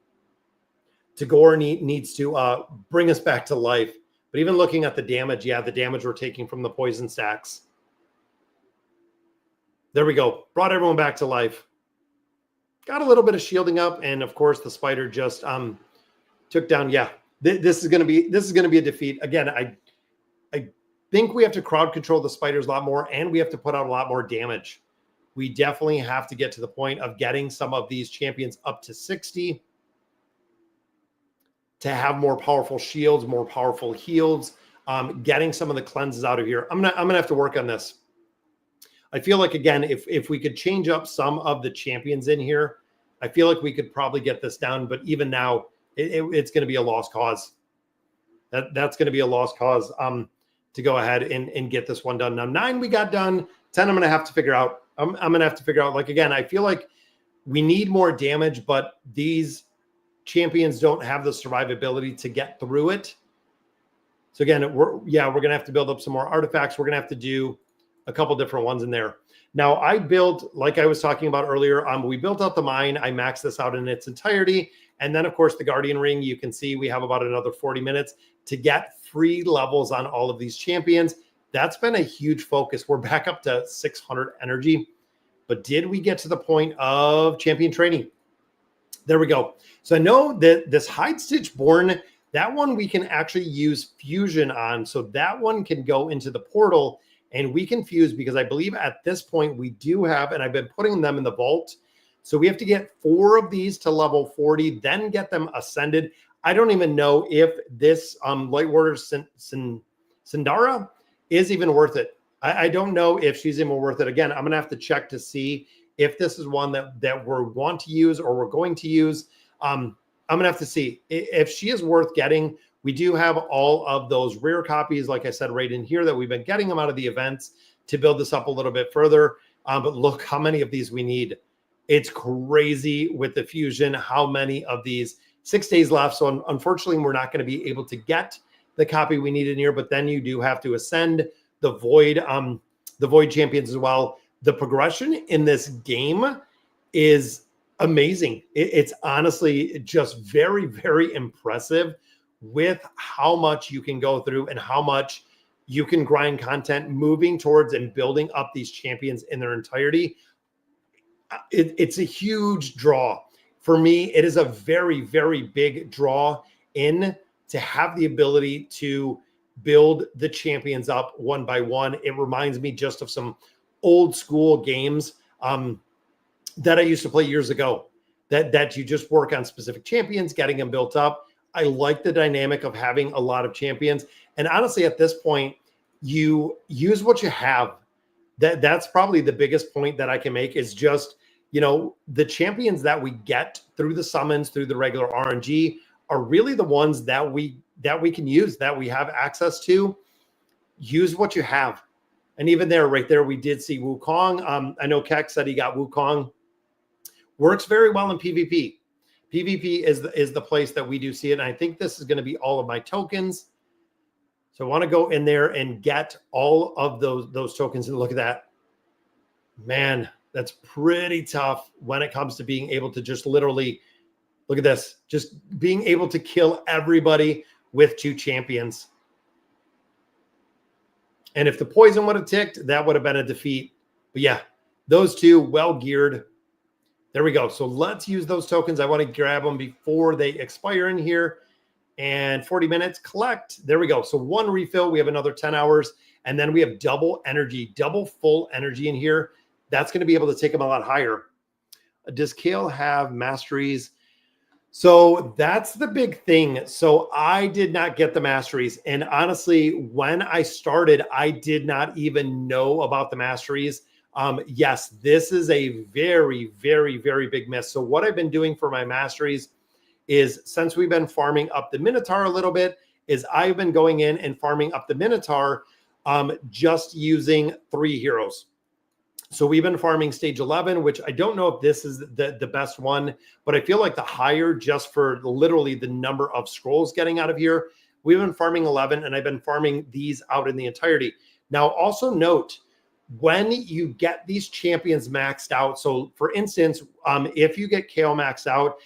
Tagore needs to bring us back to life. But even looking at the damage, yeah, the damage we're taking from the poison stacks. There we go. Brought everyone back to life. Got a little bit of shielding up, and of course the spider just took down. Yeah, this is gonna be a defeat. Again, I think we have to crowd control the spiders a lot more, and we have to put out a lot more damage. We definitely have to get to the point of getting some of these champions up to 60 to have more powerful shields, more powerful heals, getting some of the cleanses out of here. I'm gonna have to work on this. I feel like, again, if we could change up some of the champions in here, I feel like we could probably get this down. But even now, it's going to be a lost cause. That's going to be a lost cause to go ahead and get this one done. Now, 9 we got done. 10 I'm going to have to figure out. I'm going to have to figure out, like, again, I feel like we need more damage, but these champions don't have the survivability to get through it. So again, we're going to have to build up some more artifacts. We're going to have to do a couple different ones in there. Now, I built, like I was talking about earlier, we built out the mine. I maxed this out in its entirety. And then, of course, the Guardian Ring, you can see we have about another 40 minutes to get free levels on all of these champions. That's been a huge focus. We're back up to 600 energy. But did we get to the point of champion training? There we go. So I know that this Hide Stitch Born, that one we can actually use fusion on. So that one can go into the portal and we can fuse, because I believe at this point we do have, and I've been putting them in the vault. So we have to get 4 of these to level 40, then get them ascended. I don't even know if this Light Warrior Sindara is even worth it. I don't know if she's even worth it. Again, I'm going to have to check to see if this is one that we're want to use or we're going to use. I'm going to have to see if she is worth getting. We do have all of those rare copies, like I said, right in here that we've been getting them out of the events to build this up a little bit further. But look how many of these we need. It's crazy with the fusion, how many of these. 6 days left. So unfortunately, we're not going to be able to get the copy we need in here, but then you do have to ascend the Void champions as well. The progression in this game is amazing. It's honestly just very, very impressive with how much you can go through and how much you can grind content moving towards and building up these champions in their entirety. It's a huge draw. For me, it is a very, very big draw in to have the ability to build the champions up one by one. It reminds me just of some old school games that I used to play years ago, that you just work on specific champions, getting them built up. I like the dynamic of having a lot of champions. And honestly, at this point, you use what you have. That's probably the biggest point that I can make is just, the champions that we get through the summons, through the regular RNG are really the ones that we can use, that we have access to. Use what you have. And even there, right there, we did see Wukong. I know Keck said he got Wukong. Works very well in PvP. PvP is the place that we do see it. And I think this is going to be all of my tokens. So I want to go in there and get all of those tokens. And look at that. Man, that's pretty tough when it comes to being able to just literally, look at this, just being able to kill everybody with 2 champions. And if the poison would have ticked, that would have been a defeat. But yeah, those 2 well geared. There we go. So let's use those tokens. I want to grab them before they expire in here. And 40 minutes, collect. There we go. So 1 refill. We have another 10 hours. And then we have double energy, double full energy in here. That's going to be able to take them a lot higher. Does Kale have masteries? So that's the big thing. So I did not get the masteries. And honestly, when I started, I did not even know about the masteries. Yes, this is a very, very, very big miss. So what I've been doing for my masteries is, since we've been farming up the Minotaur a little bit, is I've been going in and farming up the Minotaur just using 3 heroes. So we've been farming stage 11, which I don't know if this is the best one, but I feel like the higher, just for literally the number of scrolls getting out of here, we've been farming 11, and I've been farming these out in the entirety. Now, also note, when you get these champions maxed out, so for instance, if you get Kale maxed out,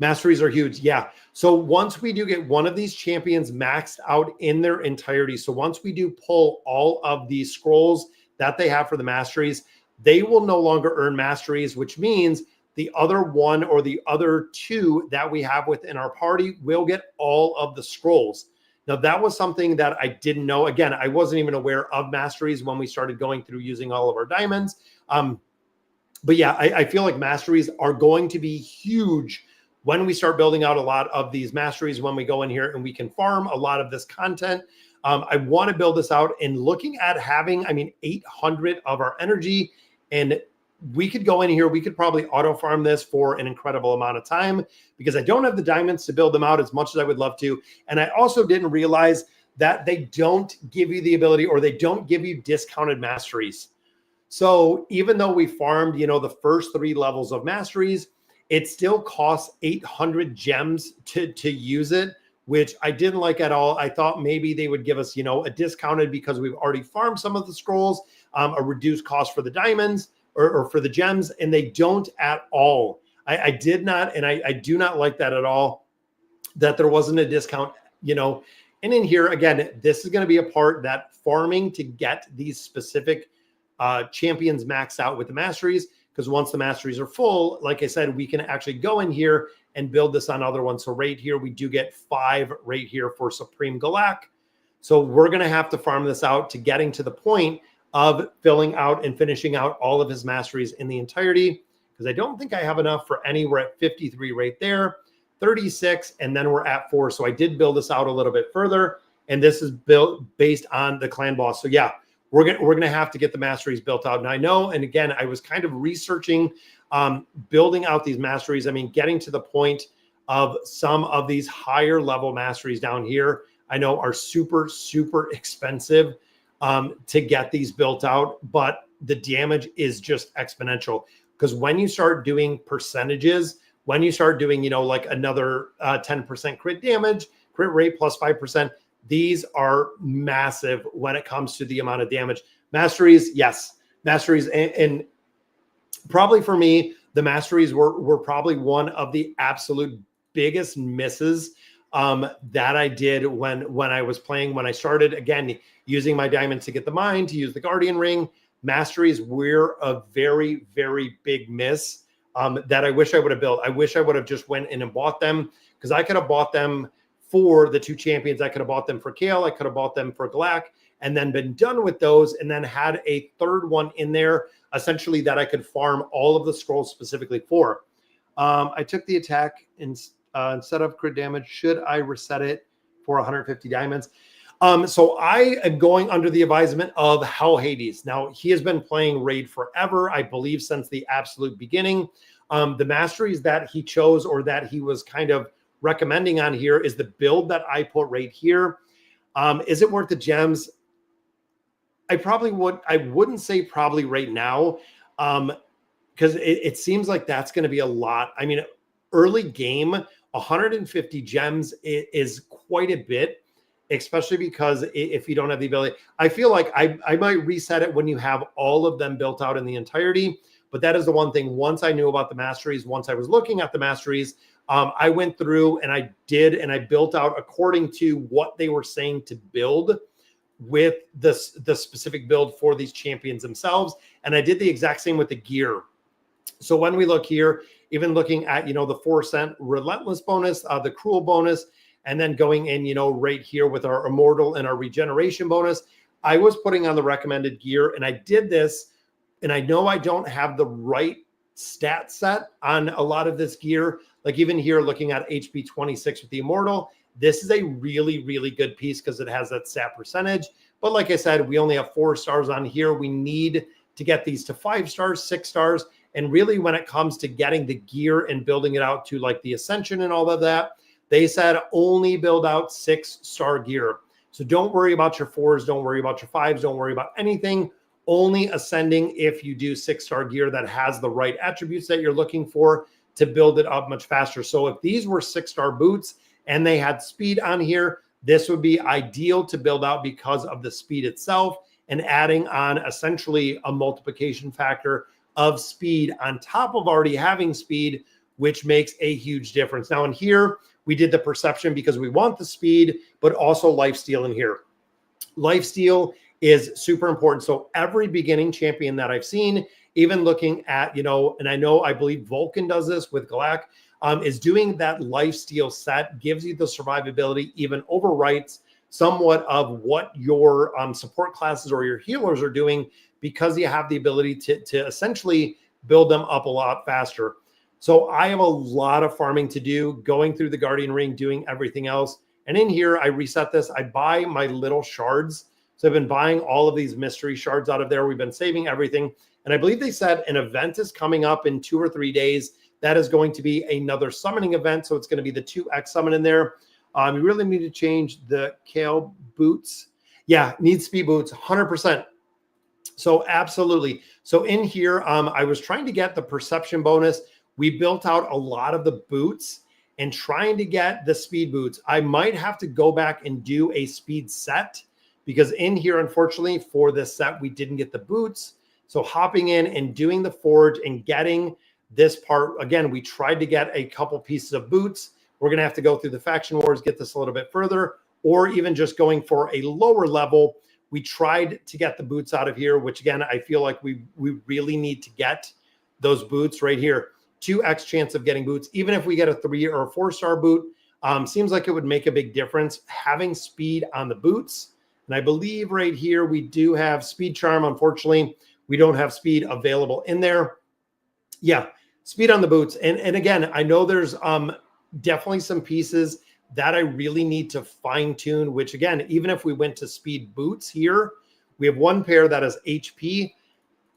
masteries are huge. Yeah. So once we do get one of these champions maxed out in their entirety, so once we do pull all of these scrolls that they have for the masteries, they will no longer earn masteries, which means the other one or the other two that we have within our party will get all of the scrolls. Now, that was something that I didn't know. Again, I wasn't even aware of masteries when we started going through using all of our diamonds. But yeah, I feel like masteries are going to be huge when we start building out a lot of these masteries, when we go in here and we can farm a lot of this content. I want to build this out and looking at having, 800 of our energy, and we could go in here. We could probably auto farm this for an incredible amount of time because I don't have the diamonds to build them out as much as I would love to. And I also didn't realize that they don't give you the ability, or they don't give you discounted masteries. So even though we farmed, the first 3 levels of masteries, it still costs 800 gems to use it, which I didn't like at all. I thought maybe they would give us, a discounted, because we've already farmed some of the scrolls, a reduced cost for the diamonds or for the gems, and they don't at all. I did not, and I do not like that at all, that there wasn't a discount, And in here, again, this is going to be a part that farming to get these specific champions maxed out with the masteries, because once the masteries are full, like I said, we can actually go in here and build this on other ones. So right here, we do get 5 right here for Supreme Galak. So we're going to have to farm this out to getting to the point of filling out and finishing out all of his masteries in the entirety, because I don't think I have enough for any. We're at 53 right there, 36, and then we're at 4. So I did build this out a little bit further, and this is built based on the clan boss. So yeah, we're gonna have to get the masteries built out. And I know, and again, I was kind of researching building out these masteries. Getting to the point of some of these higher level masteries down here, I know are super, super expensive to get these built out, but the damage is just exponential. Because when you start doing percentages, when you start doing, like another 10% crit damage, crit rate plus 5%, these are massive when it comes to the amount of damage. Masteries, yes. Masteries, and probably for me, the masteries were probably one of the absolute biggest misses that I did when I was playing. When I started, again, using my diamonds to get the mine, to use the Guardian Ring, masteries were a very, very big miss that I wish I would have built. I wish I would have just went in and bought them, because I could have bought them for the 2 champions. I could have bought them for Kale. I could have bought them for Galak, and then been done with those, and then had a third one in there, essentially, that I could farm all of the scrolls specifically for. I took the attack instead of crit damage. Should I reset it for 150 diamonds? So I am going under the advisement of Hell Hades. Now, he has been playing Raid forever, I believe since the absolute beginning. The masteries that he chose, or that he was kind of recommending on here, is the build that I put right here. Is it worth the gems? I wouldn't say probably right now, because it seems like that's going to be a lot. Early game, 150 gems is quite a bit, especially because if you don't have the ability. I feel like I might reset it when you have all of them built out in the entirety. But that is the one thing, once I knew about the masteries, once I was looking at the masteries, I went through and I built out according to what they were saying to build with the specific build for these champions themselves. And I did the exact same with the gear. So when we look here, even looking at, the 4% relentless bonus, the cruel bonus, and then going in, right here with our immortal and our regeneration bonus, I was putting on the recommended gear, and I did this, and I know I don't have the right stat set on a lot of this gear. Like even here, looking at HP 26 with the immortal, this is a really, really good piece because it has that stat percentage. But like I said, we only have 4 stars on here. We need to get these to 5 stars, 6 stars. And really, when it comes to getting the gear and building it out to like the Ascension and all of that, they said only build out 6-star gear. So don't worry about your 4s. Don't worry about your 5s. Don't worry about anything. Only ascending if you do 6-star gear that has the right attributes that you're looking for to build it up much faster. So if these were 6-star boots and they had speed on here, this would be ideal to build out because of the speed itself, and adding on essentially a multiplication factor of speed on top of already having speed, which makes a huge difference. Now in here, we did the perception because we want the speed, but also lifesteal in here. Lifesteal is super important. So every beginning champion that I've seen, even looking at, and I believe Vulcan does this with Galak, is doing that lifesteal set, gives you the survivability, even overwrites somewhat of what your support classes or your healers are doing, because you have the ability to essentially build them up a lot faster. So I have a lot of farming to do, going through the Guardian Ring, doing everything else. And in here, I reset this. I buy my little shards. So I've been buying all of these mystery shards out of there. We've been saving everything. And I believe they said an event is coming up in 2 or 3 days. That is going to be another summoning event. So it's going to be the 2x summon in there. You really need to change the Kale boots. Yeah, need speed boots, 100%. So absolutely. So in here, I was trying to get the perception bonus. We built out a lot of the boots and trying to get the speed boots. I might have to go back and do a speed set, because in here, unfortunately, for this set, we didn't get the boots. So hopping in and doing the forge and getting this part, again, we tried to get a couple pieces of boots. We're going to have to go through the faction wars, get this a little bit further, or even just going for a lower level. We tried to get the boots out of here, which again, I feel like we really need to get those boots right here. 2x chance of getting boots. Even if we get a 3 or a 4-star boot, seems like it would make a big difference having speed on the boots. And I believe right here, we do have speed charm. Unfortunately, we don't have speed available in there. Yeah, speed on the boots. And again, I know there's definitely some pieces that I really need to fine tune, which again, even if we went to speed boots here, we have one pair that is HP.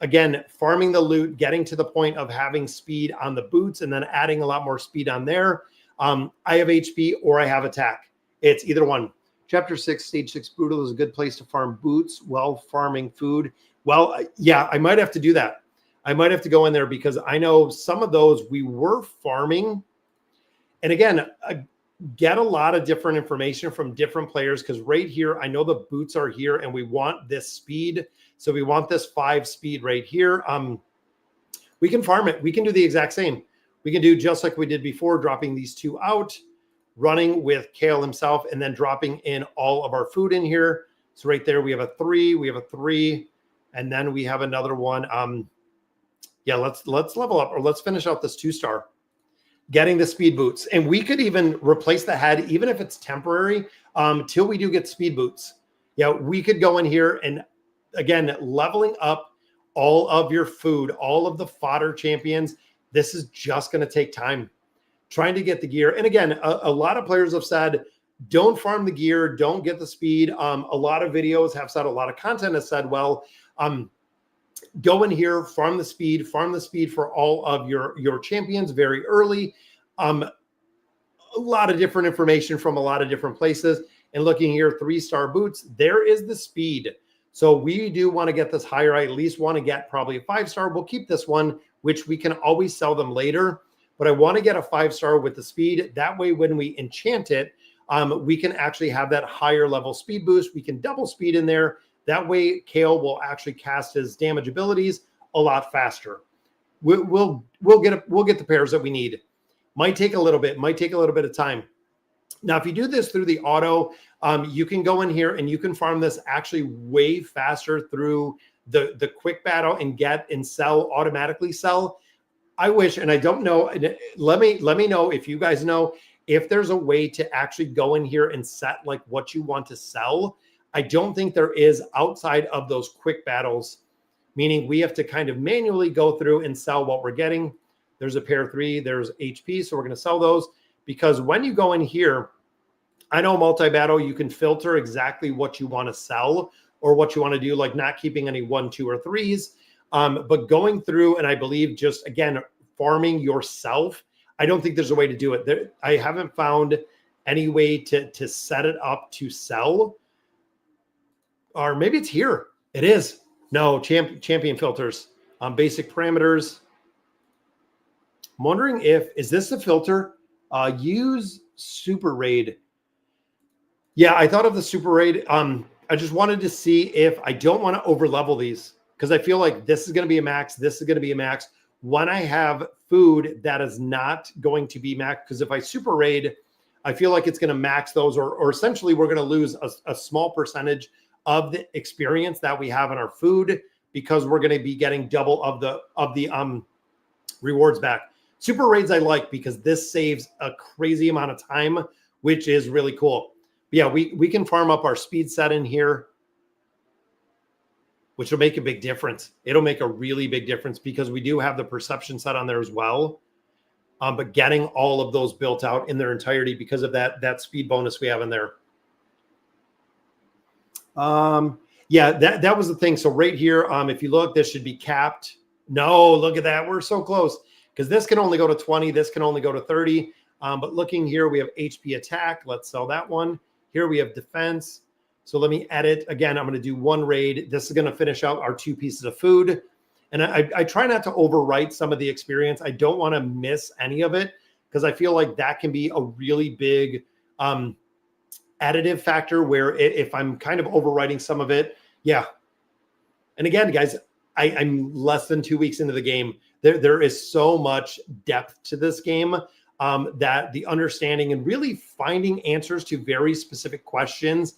Again, farming the loot, getting to the point of having speed on the boots and then adding a lot more speed on there. I have HP or I have attack. It's either one. Chapter 6, Stage 6 Brutal is a good place to farm boots while farming food. Well, yeah, I might have to do that. I might have to go in there because I know some of those we were farming. And again, get a lot of different information from different players, because right here, I know the boots are here and we want this speed. So we want this 5 speed right here. We can farm it. We can do the exact same. We can do just like we did before, dropping these 2 out, running with Kale himself, and then dropping in all of our food in here. So right there, we have a 3, we have a 3, and then we have another one. Yeah, let's level up, or let's finish out this 2-star. Getting the speed boots. And we could even replace the head, even if it's temporary, till we do get speed boots. Yeah, we could go in here and, again, leveling up all of your food, all of the fodder champions. This is just going to take time. Trying to get the gear. And again, a lot of players have said, don't farm the gear, don't get the speed. A lot of videos have said, a lot of content has said, well, go in here, farm the speed for all of your champions very early. A lot of different information from a lot of different places. And looking here, 3-star boots, there is the speed. So we do want to get this higher. I at least want to get probably a 5-star. We'll keep this one, which we can always sell them later. But I want to get a 5-star with the speed. That way, when we enchant it, we can actually have that higher level speed boost. We can double speed in there. That way, Kale will actually cast his damage abilities a lot faster. We'll get the pairs that we need. Might take a little bit of time. Now, if you do this through the auto, you can go in here and you can farm this actually way faster through the quick battle and get and sell, automatically sell. I wish, and I don't know, let me know if you guys know if there's a way to actually go in here and set like what you want to sell. I don't think there is outside of those quick battles, meaning we have to kind of manually go through and sell what we're getting. There's a pair 3, there's HP, so we're going to sell those, because when you go in here, I know multi-battle, you can filter exactly what you want to sell or what you want to do, like not keeping any 1, 2, or 3s. But going through, and I believe just, again, farming yourself, I don't think there's a way to do it. I haven't found any way to set it up to sell. Or maybe it's here. It is. No, champion filters. Basic parameters. I'm wondering is this the filter? Use super raid. Yeah, I thought of the super raid. I just wanted to see if I don't want to over level these, because I feel like this is going to be a max. This is going to be a max. When I have food that is not going to be max, because if I super raid, I feel like it's going to max those, or essentially we're going to lose a small percentage of the experience that we have in our food, because we're going to be getting double of the rewards back. Super raids I like because this saves a crazy amount of time, which is really cool. But yeah, we can farm up our speed set in here, which will make a big difference. It'll make a really big difference because we do have the perception set on there as well. But getting all of those built out in their entirety because of that speed bonus we have in there. Yeah, that was the thing. So right here, if you look, this should be capped. No, look at that. We're so close because this can only go to 20. This can only go to 30. But looking here, we have HP attack. Let's sell that one. Here we have defense. So let me edit. Again, I'm going to do one raid. This is going to finish out our 2 pieces of food. And I try not to overwrite some of the experience. I don't want to miss any of it because I feel like that can be a really big additive factor where if I'm kind of overwriting some of it. Yeah. And again, guys, I'm less than 2 weeks into the game. There is so much depth to this game that the understanding and really finding answers to very specific questions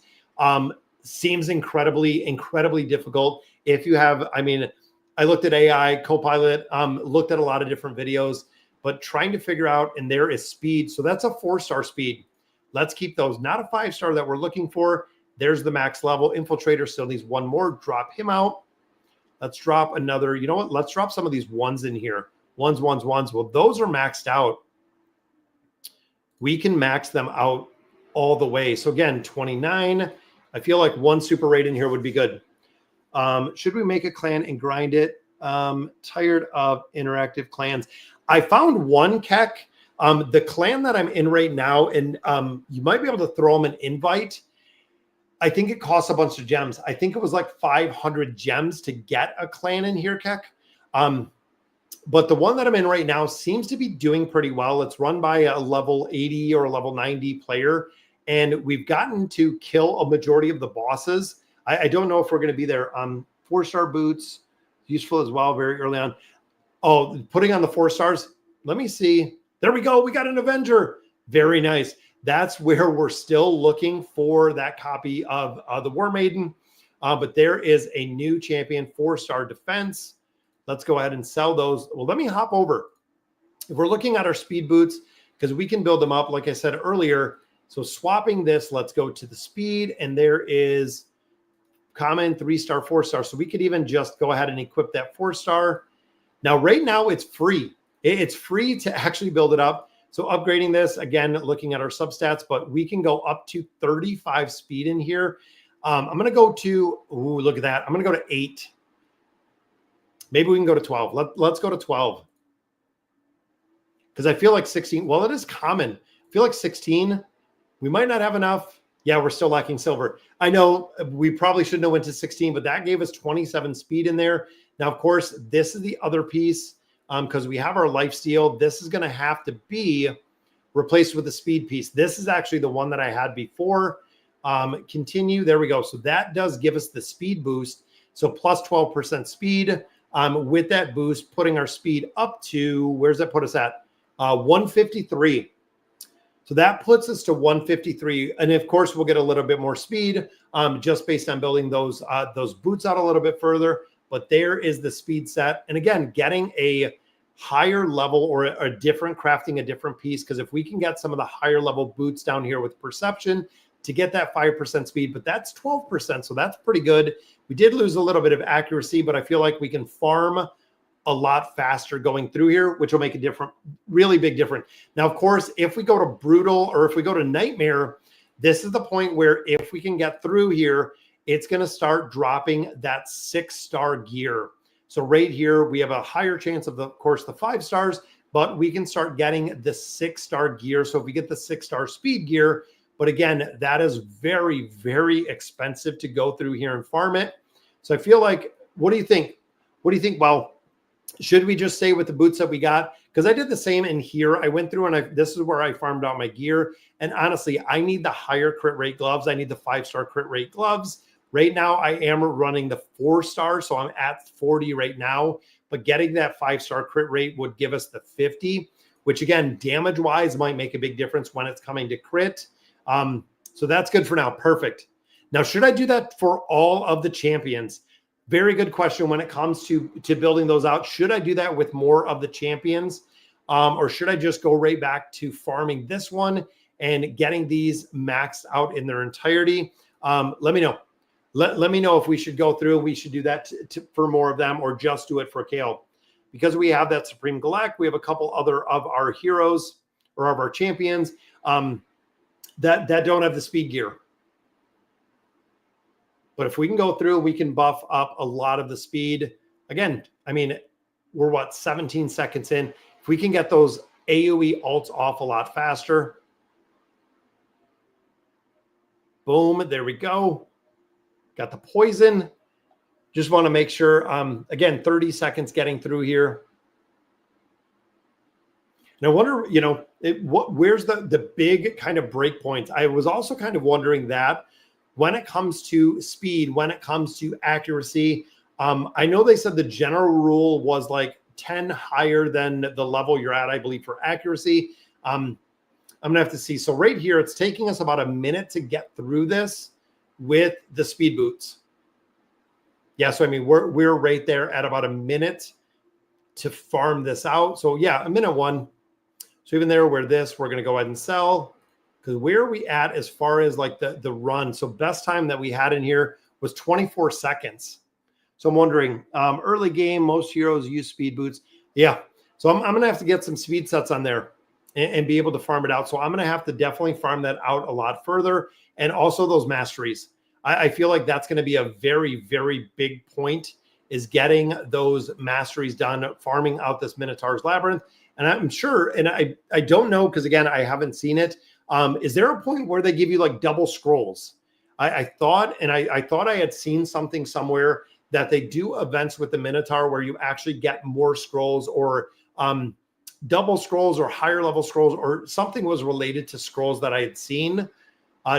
seems incredibly difficult. If you have, I looked at AI, Copilot, looked at a lot of different videos, but trying to figure out, and there is speed. So that's a 4-star speed. Let's keep those, not a 5-star that we're looking for. There's the max level. Infiltrator still needs one more. Drop him out. Let's drop another. You know what? Let's drop some of these ones in here. Ones. Well, those are maxed out. We can max them out all the way. So again, 29. I feel like 1 super raid in here would be good. Should we make a clan and grind it? Tired of interactive clans. I found one, Keck. The clan that I'm in right now, and you might be able to throw them an invite. I think it costs a bunch of gems. I think it was like 500 gems to get a clan in here, Keck. But the one that I'm in right now seems to be doing pretty well. It's run by a level 80 or a level 90 player, and we've gotten to kill a majority of the bosses. I don't know if we're going to be there. 4-star boots, useful as well very early on. Oh, putting on the 4 stars. Let me see. There we go. We got an Avenger. Very nice. That's where we're still looking for that copy of the War Maiden. But there is a new champion, 4-star defense. Let's go ahead and sell those. Well, let me hop over. If we're looking at our speed boots, because we can build them up, like I said earlier. So swapping this, let's go to the speed. And there is common 3-star, 4-star. So we could even just go ahead and equip that 4-star. Now, right now, it's free. It's free to actually build it up. So upgrading this, again, looking at our substats, but we can go up to 35 speed in here. I'm going to go to, ooh, look at that. I'm going to go to 8. Maybe we can go to 12. Let's go to 12. Because I feel like 16, well, it is common. I feel like 16, we might not have enough. Yeah, we're still lacking silver. I know we probably shouldn't have went to 16, but that gave us 27 speed in there. Now, of course, this is the other piece because we have our lifesteal. This is going to have to be replaced with the speed piece. This is actually the one that I had before. Continue. There we go. So that does give us the speed boost. So plus 12% speed with that boost, putting our speed up to, where's that put us at? 153. So that puts us to 153. And of course, we'll get a little bit more speed just based on building those boots out a little bit further. But there is the speed set. And again, getting a higher level or a different crafting, a different piece. Because if we can get some of the higher level boots down here with perception to get that 5% speed, but that's 12%. So that's pretty good. We did lose a little bit of accuracy, but I feel like we can farm a lot faster going through here, which will make a different, really big difference. Now, of course, if we go to brutal or if we go to nightmare, this is the point where if we can get through here, it's going to start dropping that 6-star gear. So right here, we have a higher chance of, of course, the 5 stars, but we can start getting the 6-star gear. So if we get the 6-star speed gear, but again, that is very, very expensive to go through here and farm it. So I feel like, what do you think? What do you think? Well, should we just stay with the boots that we got? Because I did the same in here. I went through and this is where I farmed out my gear. And honestly, I need the higher crit rate gloves. I need the 5-star crit rate gloves. Right now, I am running the 4-star, so I'm at 40 right now. But getting that 5-star crit rate would give us the 50, which again, damage-wise might make a big difference when it's coming to crit. So that's good for now. Perfect. Now, should I do that for all of the champions? Very good question when it comes to building those out. Should I do that with more of the champions? Or should I just go right back to farming this one and getting these maxed out in their entirety? Let me know. Let me know if we should go through. We should do that for more of them, or just do it for Kale. Because we have that Supreme Galak, we have a couple other of our heroes or of our champions that don't have the speed gear. But if we can go through, we can buff up a lot of the speed. Again, I mean, we're what, 17 seconds in. If we can get those AoE ults off a lot faster. Boom, there we go. Got the poison. Just want to make sure, again, 30 seconds getting through here. And I wonder, you know, where's the big kind of break points? I was also kind of wondering that when it comes to speed, when it comes to accuracy, I know they said the general rule was like 10 higher than the level you're at, I believe, for accuracy. I'm going to have to see. So right here, it's taking us about a minute to get through this with the speed boots. Yeah, so I mean, we're right there at about a minute to farm this out. So yeah, a minute one. So even there, we're going to go ahead and sell. Because where are we at as far as like the run? So best time that we had in here was 24 seconds. So I'm wondering, early game, most heroes use speed boots. Yeah, so I'm going to have to get some speed sets on there and be able to farm it out. So I'm going to have to definitely farm that out a lot further. And also those masteries. I feel like that's going to be a very, very big point, is getting those masteries done, farming out this Minotaur's Labyrinth. And I'm sure, and I don't know, because again, I haven't seen it. Is there a point where they give you like double scrolls? I thought I had seen something somewhere that they do events with the Minotaur where you actually get more scrolls, or double scrolls, or higher level scrolls, or something was related to scrolls that I had seen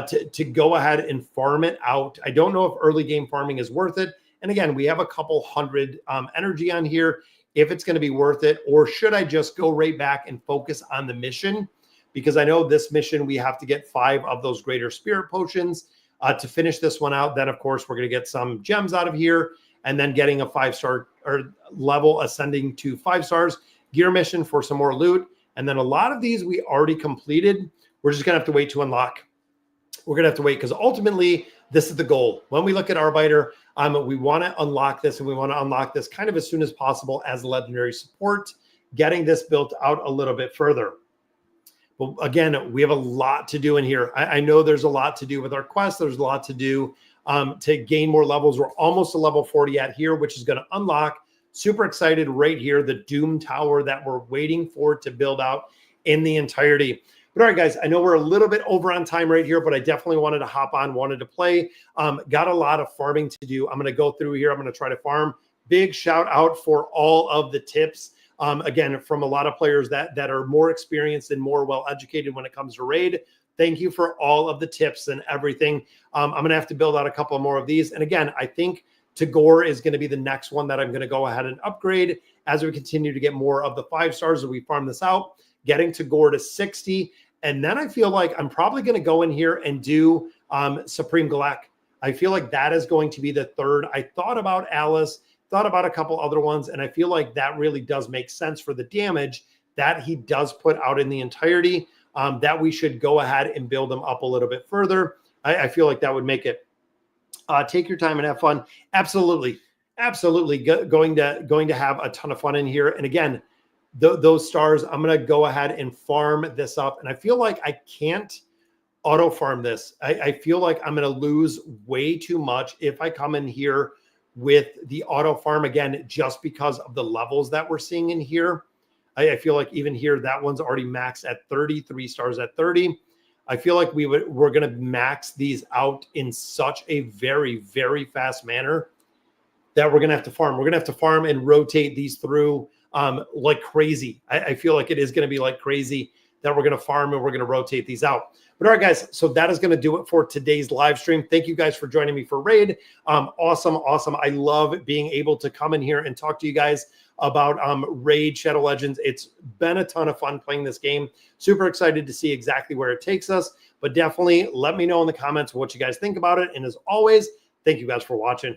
to go ahead and farm it out. I don't know if early game farming is worth it. And again, we have a couple hundred energy on here, if it's going to be worth it, or should I just go right back and focus on the mission? Because I know this mission, we have to get 5 of those greater spirit potions to finish this one out. Then, of course, we're going to get some gems out of here, and then getting a 5-star or level ascending to 5 stars gear mission for some more loot. And then a lot of these we already completed. We're just going to have to wait to unlock. We're going to have to wait, because ultimately this is the goal. When we look at Arbiter, we want to unlock this, and we want to unlock this kind of as soon as possible as legendary support, getting this built out a little bit further. But again, we have a lot to do in here. I know there's a lot to do with our quest. There's a lot to do to gain more levels. We're almost to level 40 at here, which is going to unlock. Super excited right here, the Doom Tower that we're waiting for to build out in the entirety. But all right, guys, I know we're a little bit over on time right here, but I definitely wanted to hop on, wanted to play. Got a lot of farming to do. I'm going to go through here. I'm going to try to farm. Big shout out for all of the tips. Again, from a lot of players that are more experienced and more well-educated when it comes to raid. Thank you for all of the tips and everything. I'm going to have to build out a couple more of these. And again, I think Tagore is going to be the next one that I'm going to go ahead and upgrade as we continue to get more of the 5 stars as we farm this out, getting Tagore to 60. And then I feel like I'm probably going to go in here and do Supreme Galak. I feel like that is going to be the third. I thought about Alice, thought about a couple other ones, and I feel like that really does make sense for the damage that he does put out in the entirety, that we should go ahead and build them up a little bit further. I feel like that would make it. Take your time and have fun. Absolutely. Absolutely going to have a ton of fun in here. And again, those stars, I'm going to go ahead and farm this up. And I feel like I can't auto farm this. I feel like I'm going to lose way too much if I come in here with the auto farm again, just because of the levels that we're seeing in here. I feel like even here, that one's already maxed at 30, 3 stars at 30. I feel like we're going to max these out in such a very, very fast manner that we're going to have to farm. We're going to have to farm and rotate these through like crazy. I feel like it is going to be like crazy that we're going to farm and we're going to rotate these out. But all right, guys, so that is going to do it for today's live stream. Thank you guys for joining me for Raid. Awesome. I love being able to come in here and talk to you guys about Raid Shadow Legends. It's been a ton of fun playing this game. Super excited to see exactly where it takes us. But definitely let me know in the comments what you guys think about it. And as always, thank you guys for watching.